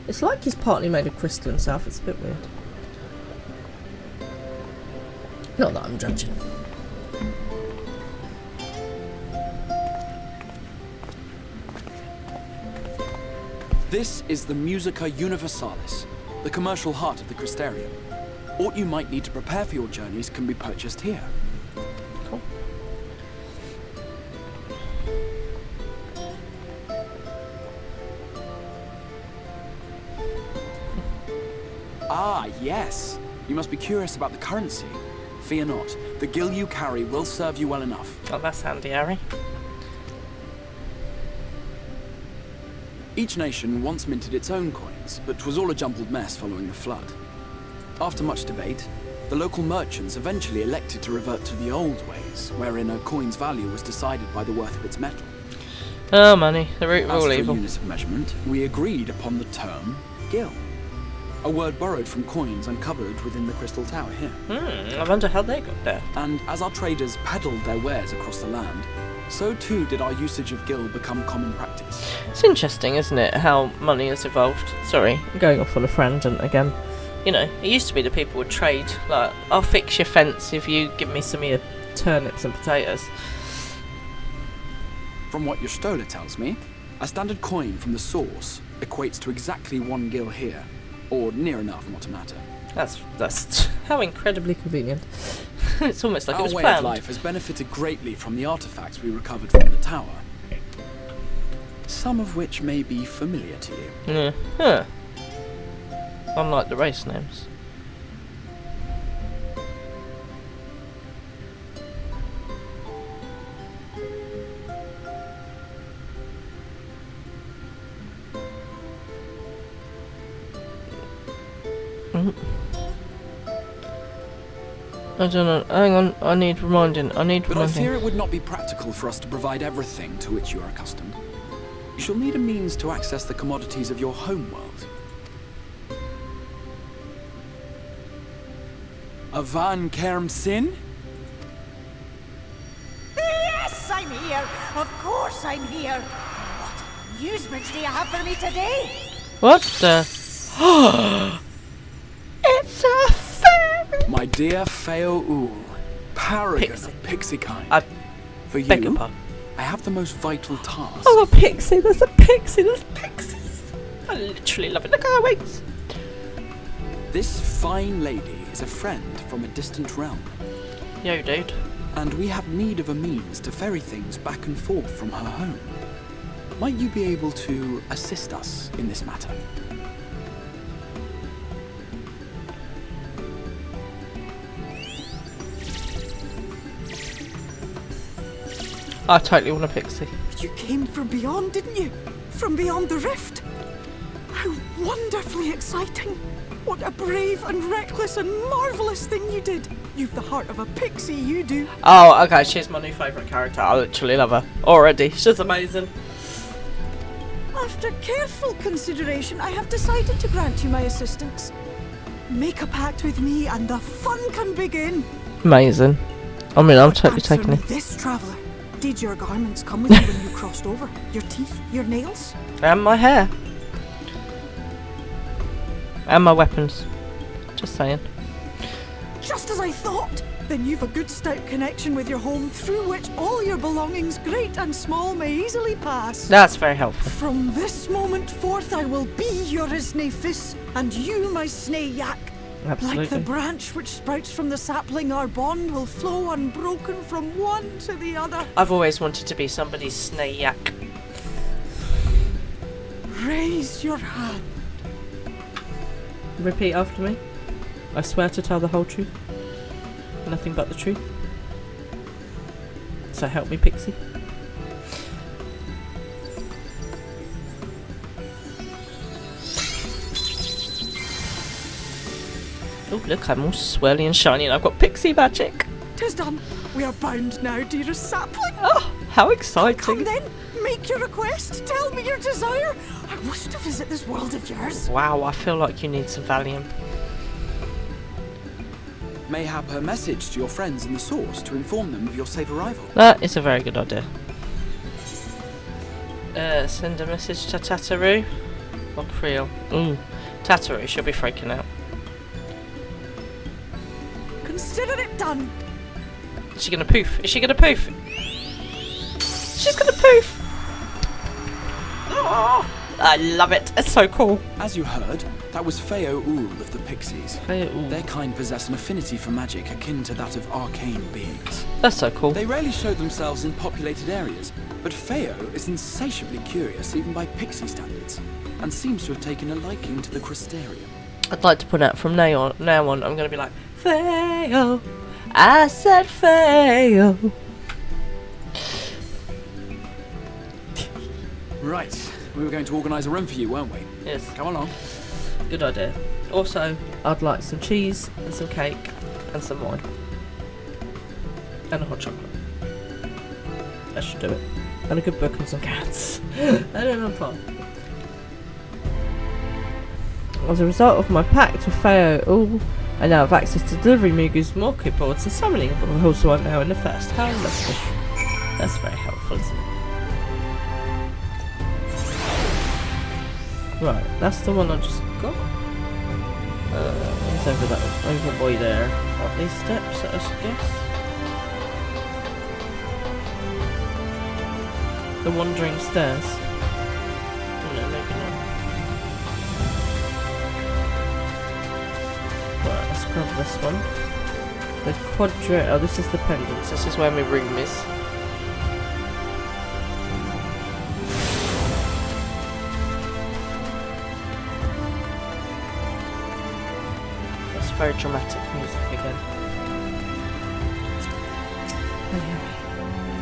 It's like he's partly made of crystal himself, it's a bit weird. Not that I'm judging. This is the Musica Universalis, the commercial heart of the Crystarium. What you might need to prepare for your journeys can be purchased here. Cool. Ah, yes. You must be curious about the currency. Fear not. The gil you carry will serve you well enough. Oh, that's handy, Harry. Each nation once minted its own coins, but 'twas all a jumbled mess following the flood. After much debate, the local merchants eventually elected to revert to the old ways, wherein a coin's value was decided by the worth of its metal. Oh, money, the root of all As for evil. units of measurement, we agreed upon the term gil, a word borrowed from coins uncovered within the Crystal Tower here. I wonder how they got there. And as our traders peddled their wares across the land, so too did our usage of gil become common practice. It's interesting, isn't it, how money has evolved. Sorry, I'm going off on a frangent again. You know, it used to be that people would trade, like, I'll fix your fence if you give me some of your turnips and potatoes. From what your stola tells me, a standard coin from the source equates to exactly 1 gil here, or near enough not to matter. That's how incredibly convenient. It's almost like it was Our way planned. of life has benefited greatly from the artifacts we recovered from the tower. Some of which may be familiar to you. Yeah. Huh. Unlike the race names. I don't know. Hang on. I need reminding. But I fear it would not be practical for us to provide everything to which you are accustomed. You shall need a means to access the commodities of your home world. Avan Kerm Sin? Yes, I'm here. Of course I'm here. What amusements do you have for me today? What the? It's a fairy! My dear Feo Ool, paragon Pixie. of pixie kind. For beg your you, pardon. I have the most vital task. Oh, a pixie! There's a pixie! There's pixies! I literally love it. Look how it waits. This fine lady is a friend from a distant realm. Yo, dude. And we have need of a means to ferry things back and forth from her home. Might you be able to assist us in this matter? I totally want a pixie. You came from beyond, didn't you? From beyond the rift? How wonderfully exciting! What a brave and reckless and marvellous thing you did! You've the heart of a pixie, you do. Oh, okay, she's my new favourite character. I literally love her. Already. She's amazing. After careful consideration, I have decided to grant you my assistance. Make a pact with me and the fun can begin. Amazing. I mean, I'm totally Answer taking me it. this, traveller. Did your garments come with you when you crossed over? Your teeth? Your nails? And my hair. And my weapons. Just saying. Just as I thought! Then you've a good stout connection with your home through which all your belongings, great and small, may easily pass. That's very helpful. From this moment forth I will be your Isne Fis, and you my Snay Yak. Absolutely. Like the branch which sprouts from the sapling, our bond will flow unbroken from one to the other. I've always wanted to be somebody's snayak. Raise your hand. Repeat after me. I swear to tell the whole truth. Nothing but the truth. So help me, Pixie. Oh, look, I'm all swirly and shiny and I've got pixie magic. 'Tis done. We are bound now, dearest sapling. Oh, how exciting. Come then, make your request. Tell me your desire. I wish to visit this world of yours. Wow, I feel like you need some Valium. Mayhap a message to your friends in the Source to inform them of your safe arrival. That is a very good idea. Send a message to Tataru or Creel. Ooh, Tataru, she'll be freaking out. Consider it done. Is she gonna poof? Is she gonna poof? She's gonna poof! Oh, I love it. It's so cool. As you heard, that was Feo Ul of the Pixies. Their kind possess an affinity for magic akin to that of arcane beings. That's so cool. They rarely show themselves in populated areas, but Feo is insatiably curious even by Pixie standards, and seems to have taken a liking to the Crystarium. I'd like to point out from now on, I'm going to be like, Feo, I said Feo. Right, we were going to organise a room for you, weren't we? Yes. Come along. Good idea. Also, I'd like some cheese and some cake and some wine. And a hot chocolate. That should do it. And a good book and some cats. And then I'm fine. As a result of my pact with Feo, I now have access to delivery Mugu's market boards and summoning boards, so I'm now in the first. How lovely. That's very helpful, isn't it? Right, that's the one I just got. It's over that over by there. Up these steps, I guess. The wandering stairs. No, maybe not. Right, let's grab this one. The quadrant. Oh, this is the pendants. This is where my room is. That's very dramatic music again.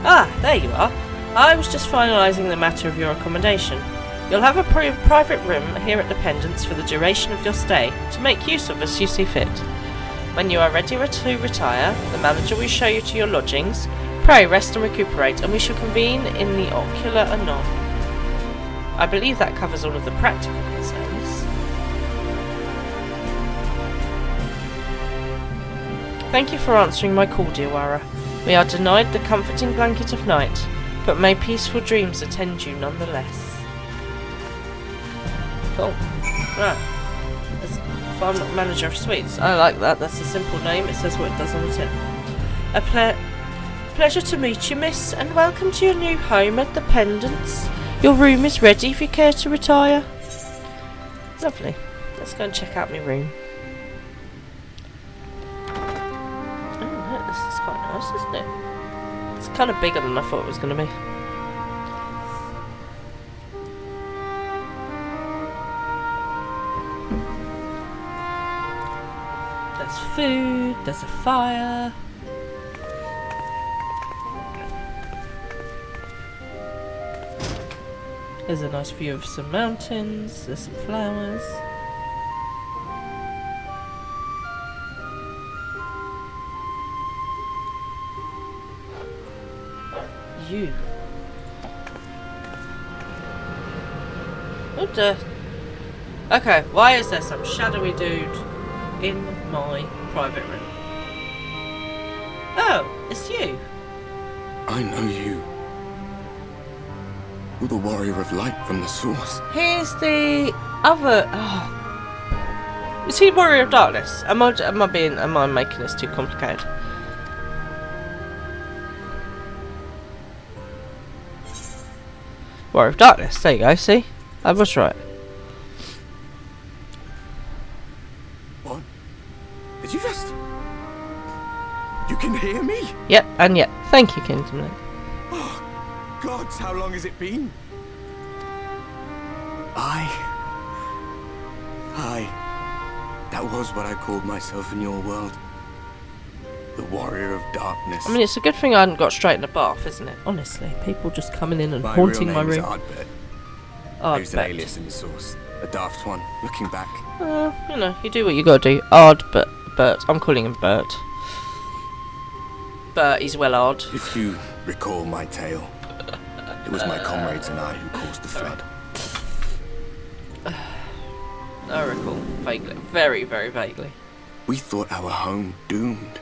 Ah, there you are. I was just finalising the matter of your accommodation. You'll have a private room here at the Pendants for the duration of your stay, to make use of as you see fit. When you are ready to retire, the manager will show you to your lodgings. Pray rest and recuperate, and we shall convene in the ocular anon. I believe that covers all of the practical concerns. Thank you for answering my call, dear Wara. We are denied the comforting blanket of night, but may peaceful dreams attend you nonetheless. Cool. Right. That's Farm Manager of Suites. I like that. That's a simple name. It says what it does on the tin. A pleasure to meet you, miss, and welcome to your new home at the Pendants. Your room is ready if you care to retire. Lovely. Let's go and check out my room. Oh, look, this is quite nice, isn't it? It's kind of bigger than I thought it was going to be. There's food, there's a fire. There's a nice view of some mountains, there's some flowers. You. What the? Okay, why is there some shadowy dude in my private room? Oh, it's you. I know you. You're the warrior of light from the Source. Here's the other. Oh. Is he warrior of darkness? Am I making this too complicated? Warrior of darkness. There you go. See, I was right. What? Yep, and yep. Thank you, Kingdom Link. Oh, gods, how long has it been? That was what I called myself in your world. The warrior of darkness. I mean, it's a good thing I hadn't got straight in the bath, isn't it? Honestly, people just coming in and haunting my room. I used an alias in the source. A daft one, looking back. You know, you do what you gotta do. Bert. I'm calling him Bert. Bert, he's well odd. If you recall my tale, it was my comrades and I who caused the flood. I recall vaguely, very, very vaguely. We thought our home doomed.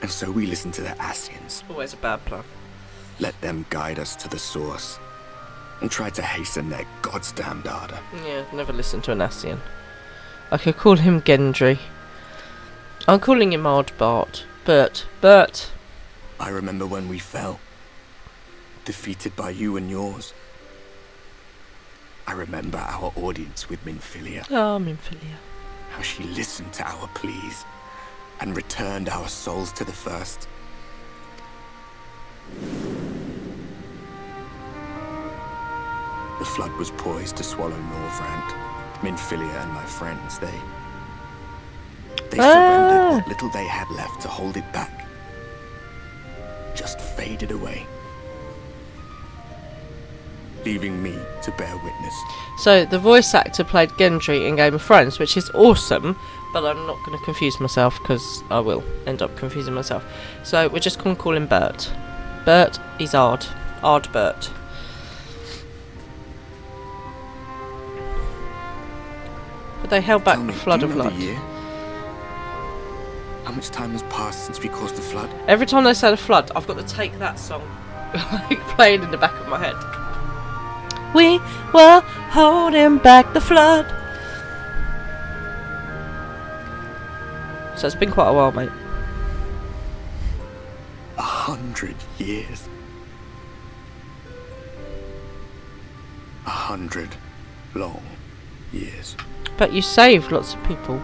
And so we listened to the Ascians. Always a bad plan. Let them guide us to the source. And tried to hasten their god's damned ardor. Yeah, never listened to an Ascian. I could call him Gendry. I'm calling him Ardbart. Bert. I remember when we fell. Defeated by you and yours. I remember our audience with Minfilia. Oh, Minfilia. How she listened to our pleas and returned our souls to the first. The flood was poised to swallow Norvrant. Minfilia and my friends, they surrendered what little they had left to hold it back. Just faded away. Leaving me to bear witness. So the voice actor played Gendry in Game of Thrones, which is awesome, but I'm not going to confuse myself because I will end up confusing myself. So we're just going to call him Bert. Bert, he's Ardbert. But they held back the flood of light. How much time has passed since we caused the flood? Every time they say the flood, I've got to take that song like playing in the back of my head. We were holding back the flood. So it's been quite a while, mate. 100 years. 100 long years. But you saved lots of people.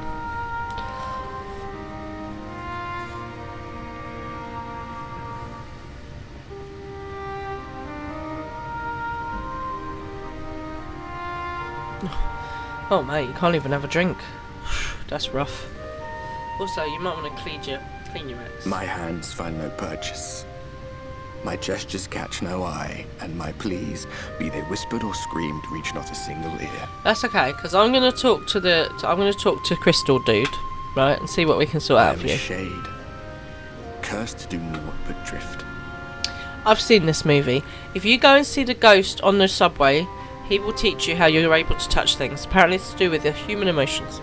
Oh mate, you can't even have a drink. That's rough. Also, you might want to clean your ex. My hands find no purchase. My gestures catch no eye, and my pleas, be they whispered or screamed, reach not a single ear. That's okay, because I'm gonna talk to Crystal Dude, right, and see what we can sort out for you. Shade, cursed to do naught but drift. I've seen this movie. If you go and see the ghost on the subway, he will teach you how you're able to touch things. Apparently it's to do with the human emotions.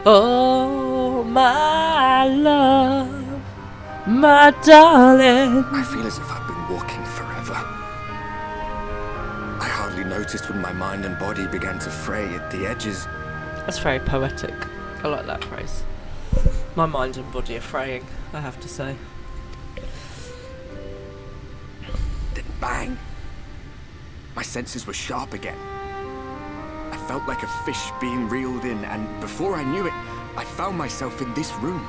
Oh, my love, my darling. I feel as if I've been walking forever. I hardly noticed when my mind and body began to fray at the edges. That's very poetic. I like that phrase. My mind and body are fraying, I have to say. Then bang! My senses were sharp again. I felt like a fish being reeled in, and before I knew it, I found myself in this room.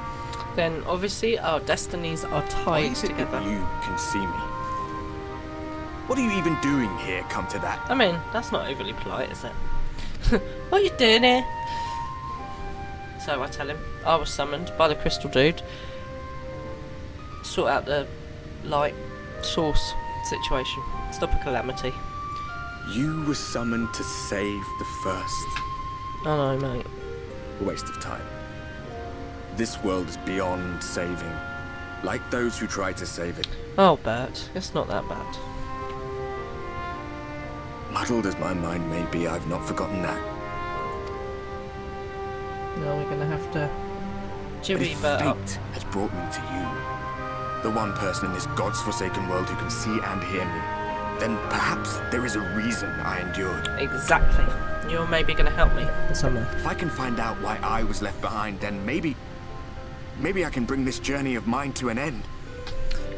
Then obviously our destinies are tied together. That you can see me. What are you even doing here, come to that? I mean, that's not overly polite, is it? What are you doing here? So I tell him I was summoned by the Crystal Dude. Sort out the light source situation. Stop a calamity. You were summoned to save the first. I know, mate. A waste of time. This world is beyond saving. Like those who tried to save it. Oh, Bert, it's not that bad. Muddled as my mind may be, I've not forgotten that. No, we're gonna have to jibby Bert up. Fate has brought me to you. The one person in this God's forsaken world who can see and hear me. Then perhaps there is a reason I endured. Exactly. You're maybe going to help me in some way. If I can find out why I was left behind, then maybe I can bring this journey of mine to an end.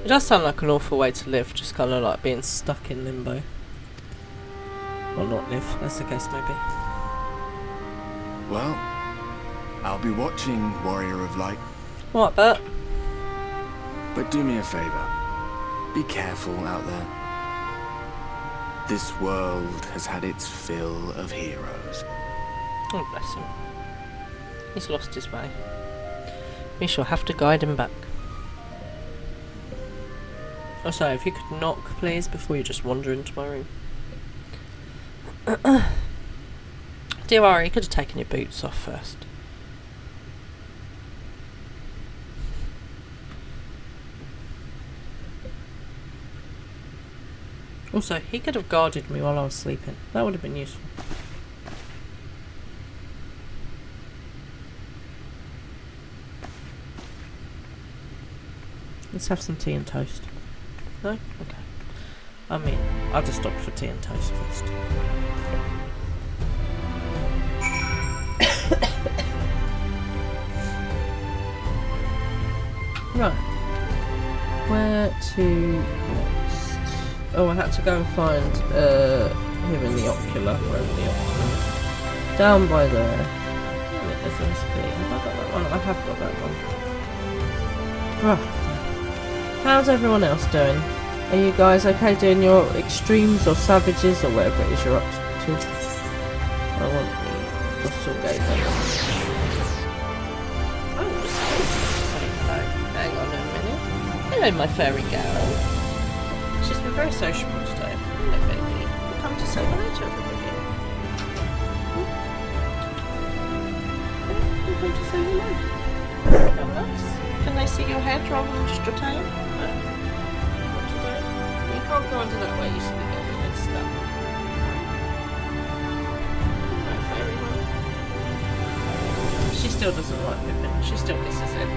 It does sound like an awful way to live, just kind of like being stuck in limbo. Or not live, as the case may be. Well, I'll be watching, Warrior of Light. What, Bert? But do me a favor. Be careful out there. This world has had its fill of heroes. Oh, bless him. He's lost his way. We shall have to guide him back. Oh, sorry, if you could knock, please, before you just wander into my room. Dear Ari, you could have taken your boots off first. Also, he could have guarded me while I was sleeping. That would have been useful. Let's have some tea and toast. No? Okay. I mean, I'll just stop for tea and toast first. Right. Where to next? Oh, I had to go and find him in the ocular. Wherever the ocular is. Down by there. Have I got that one? I have got that one. Right. How's everyone else doing? Are you guys okay doing your extremes or savages or whatever it is you're up to? I want the crystal gate then. Oh, just say hello. Hang on a minute. Hello, my fairy girl. She's been very sociable today. Hello, baby. You come to say hello to everybody. You come to say hello. How nice. Can they see your head rather than just your tail? You can't go under that way, you should be getting your head stuck. Right, fairy one. She still doesn't like Pippin. She still kisses him.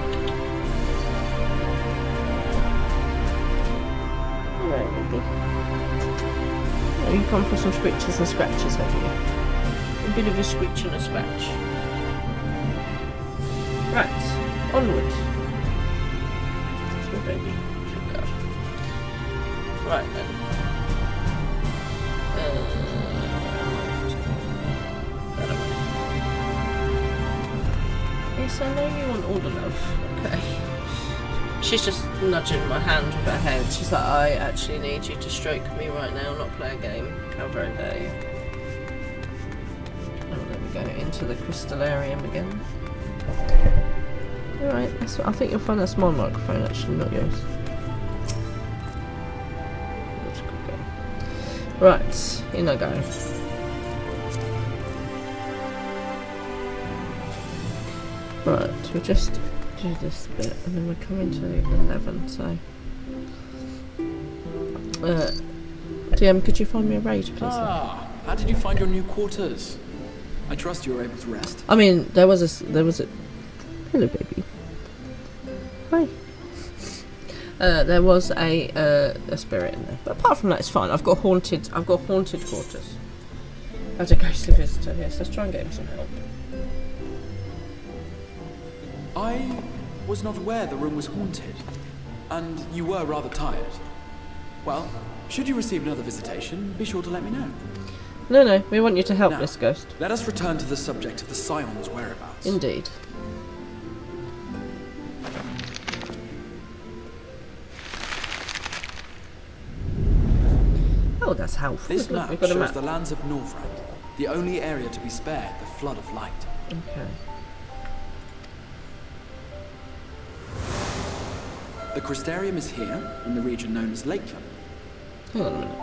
Alright, baby. Oh, you come for some scritches and scratches, have you? A bit of a scritch and a scratch. Right, onward. Baby. Go. Right then. Yes, I know you want all the love. Okay. She's just nudging my hand with her head. She's like, I actually need you to stroke me right now, not play a game. How very dare you. Oh, there we go. Into the crystallarium again. Alright, I think you'll find that's my microphone actually, not yours. Right, in I go. Right, we'll just do this bit and then we're coming to 11, so... DM, could you find me a raid, please? Ah, how did you find your new quarters? I trust you were able to rest. I mean, there was a... Hello, baby. Hi. There was a spirit in there, but apart from that, it's fine. I've got haunted quarters. As a ghostly visitor here, so let's try and get him some help. I was not aware the room was haunted, and you were rather tired. Well, should you receive another visitation, be sure to let me know. No, we want you to help now, this ghost. Let us return to the subject of the Scion's whereabouts. Indeed. Oh, that's helpful. This map shows the lands of Northrend, the only area to be spared the flood of light. Okay. The Crystarium is here, in the region known as Lakeland. Hang on a minute.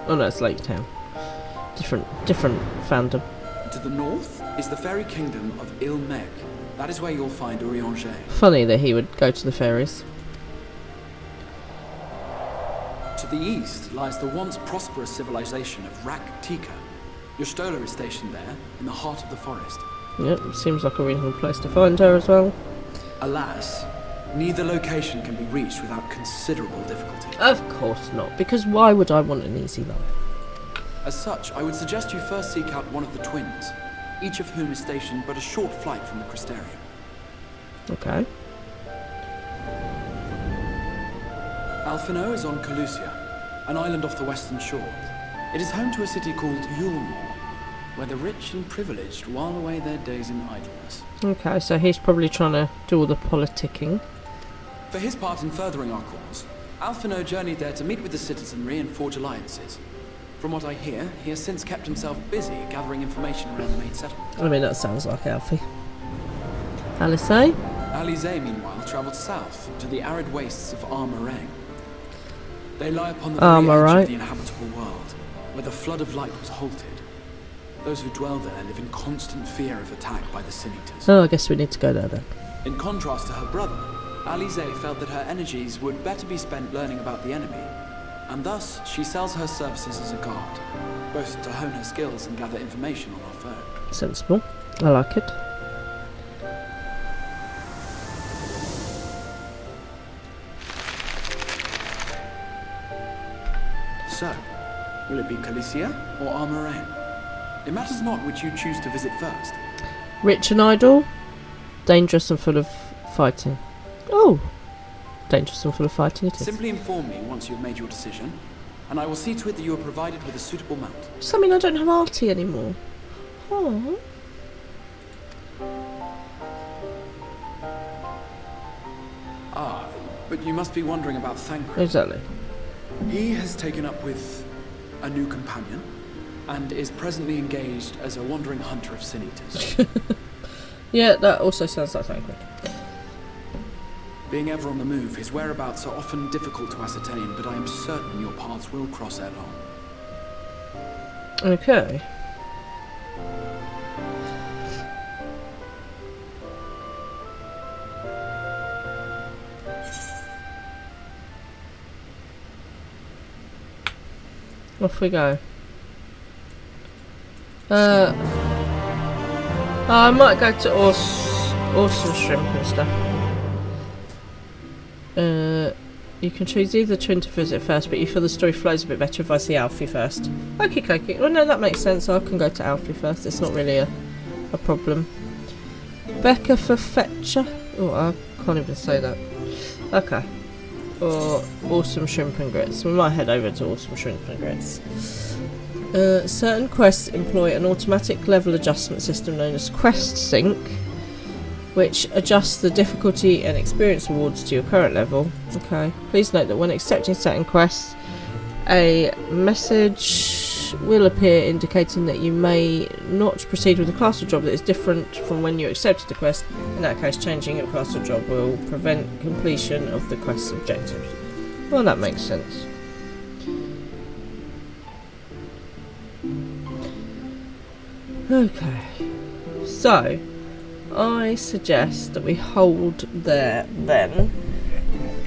Oh no, it's Lake Town. Different fandom. To the north is the fairy kingdom of Ilmeg. That is where you'll find Urianger. Funny that he would go to the fairies. To the east lies the once prosperous civilization of Rak-Tika. Your Stola is stationed there, in the heart of the forest. Yep, seems like a reasonable place to find her as well. Alas, neither location can be reached without considerable difficulty. Of course not, because why would I want an easy life? As such, I would suggest you first seek out one of the twins, each of whom is stationed but a short flight from the Crystarium. Okay. Alphino is on Calusia, an island off the western shore. It is home to a city called Yulmur. where the rich and privileged while away their days in idleness. Okay, so he's probably trying to do all the politicking. For his part in furthering our cause, Alphino journeyed there to meet with the citizenry and forge alliances. From what I hear, he has since kept himself busy gathering information around the main settlement. I mean, that sounds like Alfie. Alice? Alize, meanwhile, travelled south to the arid wastes of Armorang. They lie upon the very edge of the inhabitable world, where the flood of light was halted. Those who dwell there live in constant fear of attack by the Sin-Eaters. Oh, I guess we need to go there then. In contrast to her brother, Alize felt that her energies would better be spent learning about the enemy, and thus she sells her services as a guard, both to hone her skills and gather information on our foe. Sensible. I like it. So, will it be Calicia or Armorang? It matters not which you choose to visit first. Rich and idle, dangerous and full of fighting. Oh, dangerous and full of fighting it is. Simply inform me once you've made your decision, and I will see to it that you are provided with a suitable mount. Does that mean I don't have Artie anymore? Oh. Ah, but you must be wondering about Thancred. Exactly. He has taken up with a new companion, and is presently engaged as a wandering hunter of Sin-Eaters. Yeah, that also sounds like Thancred. Being ever on the move, his whereabouts are often difficult to ascertain, but I am certain your paths will cross ere long. Okay. Off we go. I might go to Awesome Shrimp and stuff. You can choose either twin to visit first, but you feel the story flows a bit better if I see Alfie first. Okay. Well, no, that makes sense. I can go to Alfie first. It's not really a problem. Becca for Fetcher. Oh, I can't even say that. Okay. Or Awesome Shrimp and Grits. We might head over to Awesome Shrimp and Grits. Certain quests employ an automatic level adjustment system known as Quest Sync, which adjusts the difficulty and experience rewards to your current level. Okay. Please note that when accepting certain quests, a message will appear indicating that you may not proceed with a class or job that is different from when you accepted the quest. In that case, changing your class or job will prevent completion of the quest's objectives. Well, that makes sense. Okay. So, I suggest that we hold there then.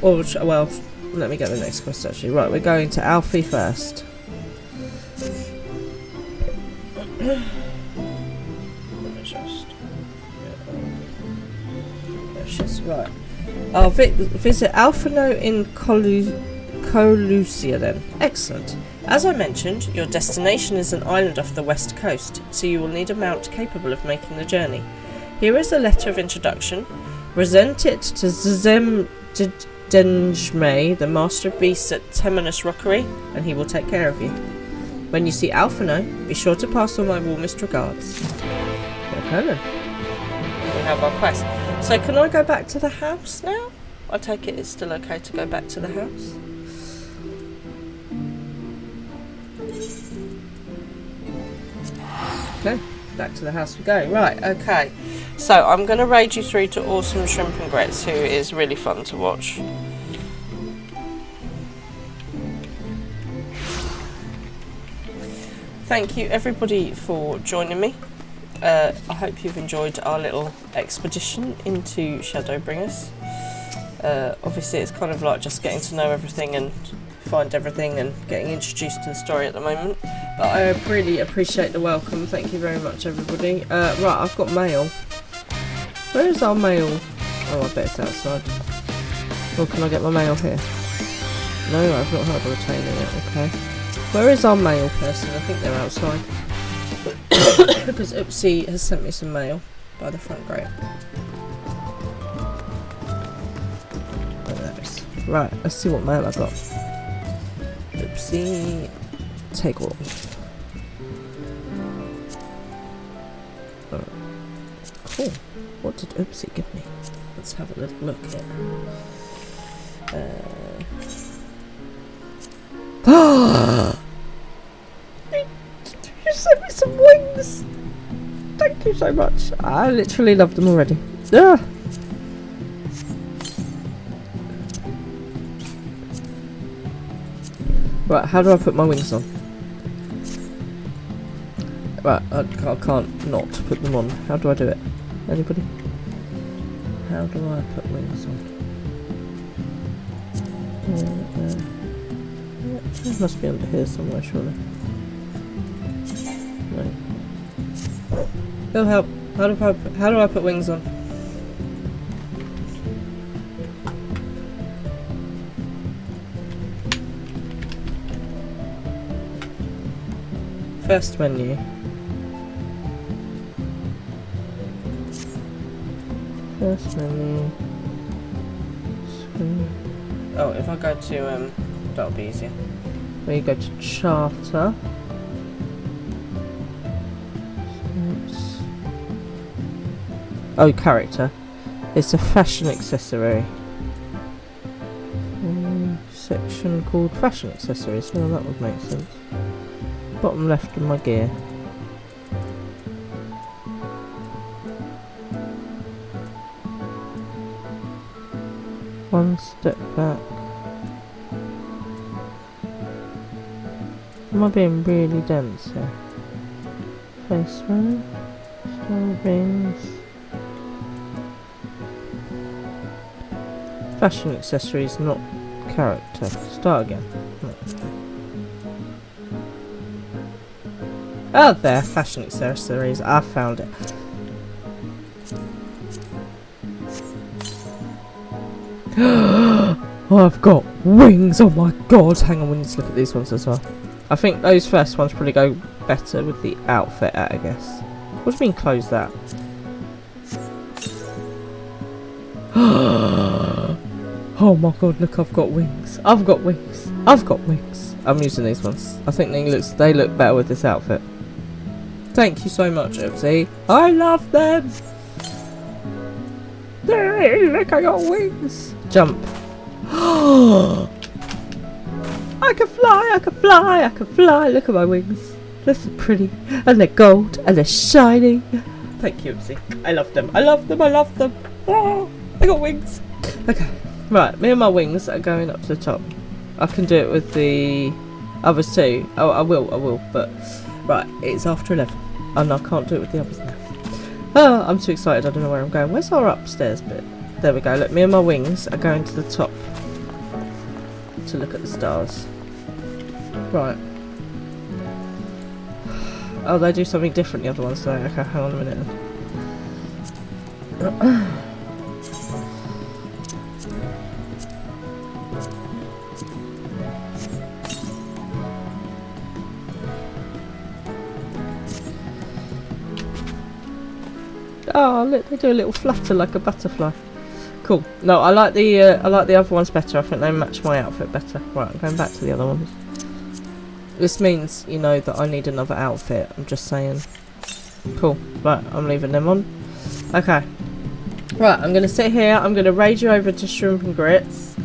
Or, well, let me get the next quest actually. Right, we're going to Alfie first. Right. I'll visit Alphino in Colucia then. Excellent. As I mentioned, your destination is an island off the west coast, so you will need a mount capable of making the journey. Here is a letter of introduction. Present it to Zem Denjme, the Master of Beasts at Temenus Rockery, and he will take care of you. When you see Alphino, be sure to pass on my warmest regards. Okay then. We have our quest. So can I go back to the house now? I take it it's still okay to go back to the house. Okay, back to the house we go. Right, okay. So I'm going to raid you through to Awesome Shrimp and Grits, who is really fun to watch. Thank you everybody for joining me. I hope you've enjoyed our little expedition into Shadowbringers. Obviously it's kind of like just getting to know everything and find everything and getting introduced to the story at the moment. But I really appreciate the welcome. Thank you very much everybody. Right, I've got mail. Where is our mail? Oh, I bet it's outside. Or can I get my mail here? No, I've not heard of a retainer yet. Okay. Where is our mail person? I think they're outside. Because Oopsie has sent me some mail by the front gate. Oh, there it is. Right, let's see what mail I got. Oopsie, take all. Oh, what did Oopsie give me? Let's have a little look here. You sent me some wings! Thank you so much. I literally love them already. Ah. Right, how do I put my wings on? Right, I can't not put them on. How do I do it? Anybody? How do I put wings on? It must be under here somewhere, surely. No. Go help. How do I put wings on? First menu. First menu. Screen. Oh, if I go to that'll be easier. We go to charter. Oh, character. It's a fashion accessory. Section called fashion accessories. Well, that would make sense. Bottom left of my gear. One step back. Am I being really dense here? Face runner. Rings. Fashion accessories, not character. Start again. No. Oh, there, fashion accessories. I found it. Oh, I've got wings. Oh my god. Hang on, we need to look at these ones as well. I think those first ones probably go better with the outfit at, I guess. What do you mean close that? Oh my god, look, I've got wings. I've got wings. I've got wings. I'm using these ones. I think they look better with this outfit. Thank you so much, Oopsie. I love them. Hey, look, I got wings. Jump. I can fly, I can fly, I can fly. Look at my wings. They're so pretty. And they're gold. And they're shiny. Thank you, Oopsie. I love them. I love them. I love them. Oh, I got wings. Okay. Right, me and my wings are going up to the top. I can do it with the others too. Oh, I will. But, right, it's after 11. And I can't do it with the others now. Oh, I'm too excited. I don't know where I'm going. Where's our upstairs bit? There we go. Look, me and my wings are going to the top to look at the stars. Right. Oh, they do something different, the other ones, though. Okay, hang on a minute. Oh, look, they do a little flutter like a butterfly. Cool. No, I like the other ones better. I think they match my outfit better. Right, I'm going back to the other ones. This means, you know, that I need another outfit. I'm just saying. Cool. Right, I'm leaving them on. Okay. Right, I'm going to sit here. I'm going to raid you over to Shrimp and Grits.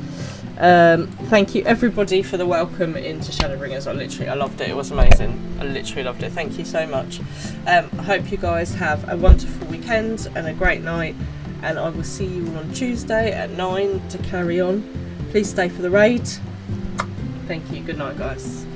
Thank you everybody for the welcome into Shadowbringers. I loved it. It was amazing. I literally loved it. Thank you so much. I hope you guys have a wonderful weekend and a great night. And I will see you on Tuesday at 9 to carry on. Please stay for the raid. Thank you. Good night, guys.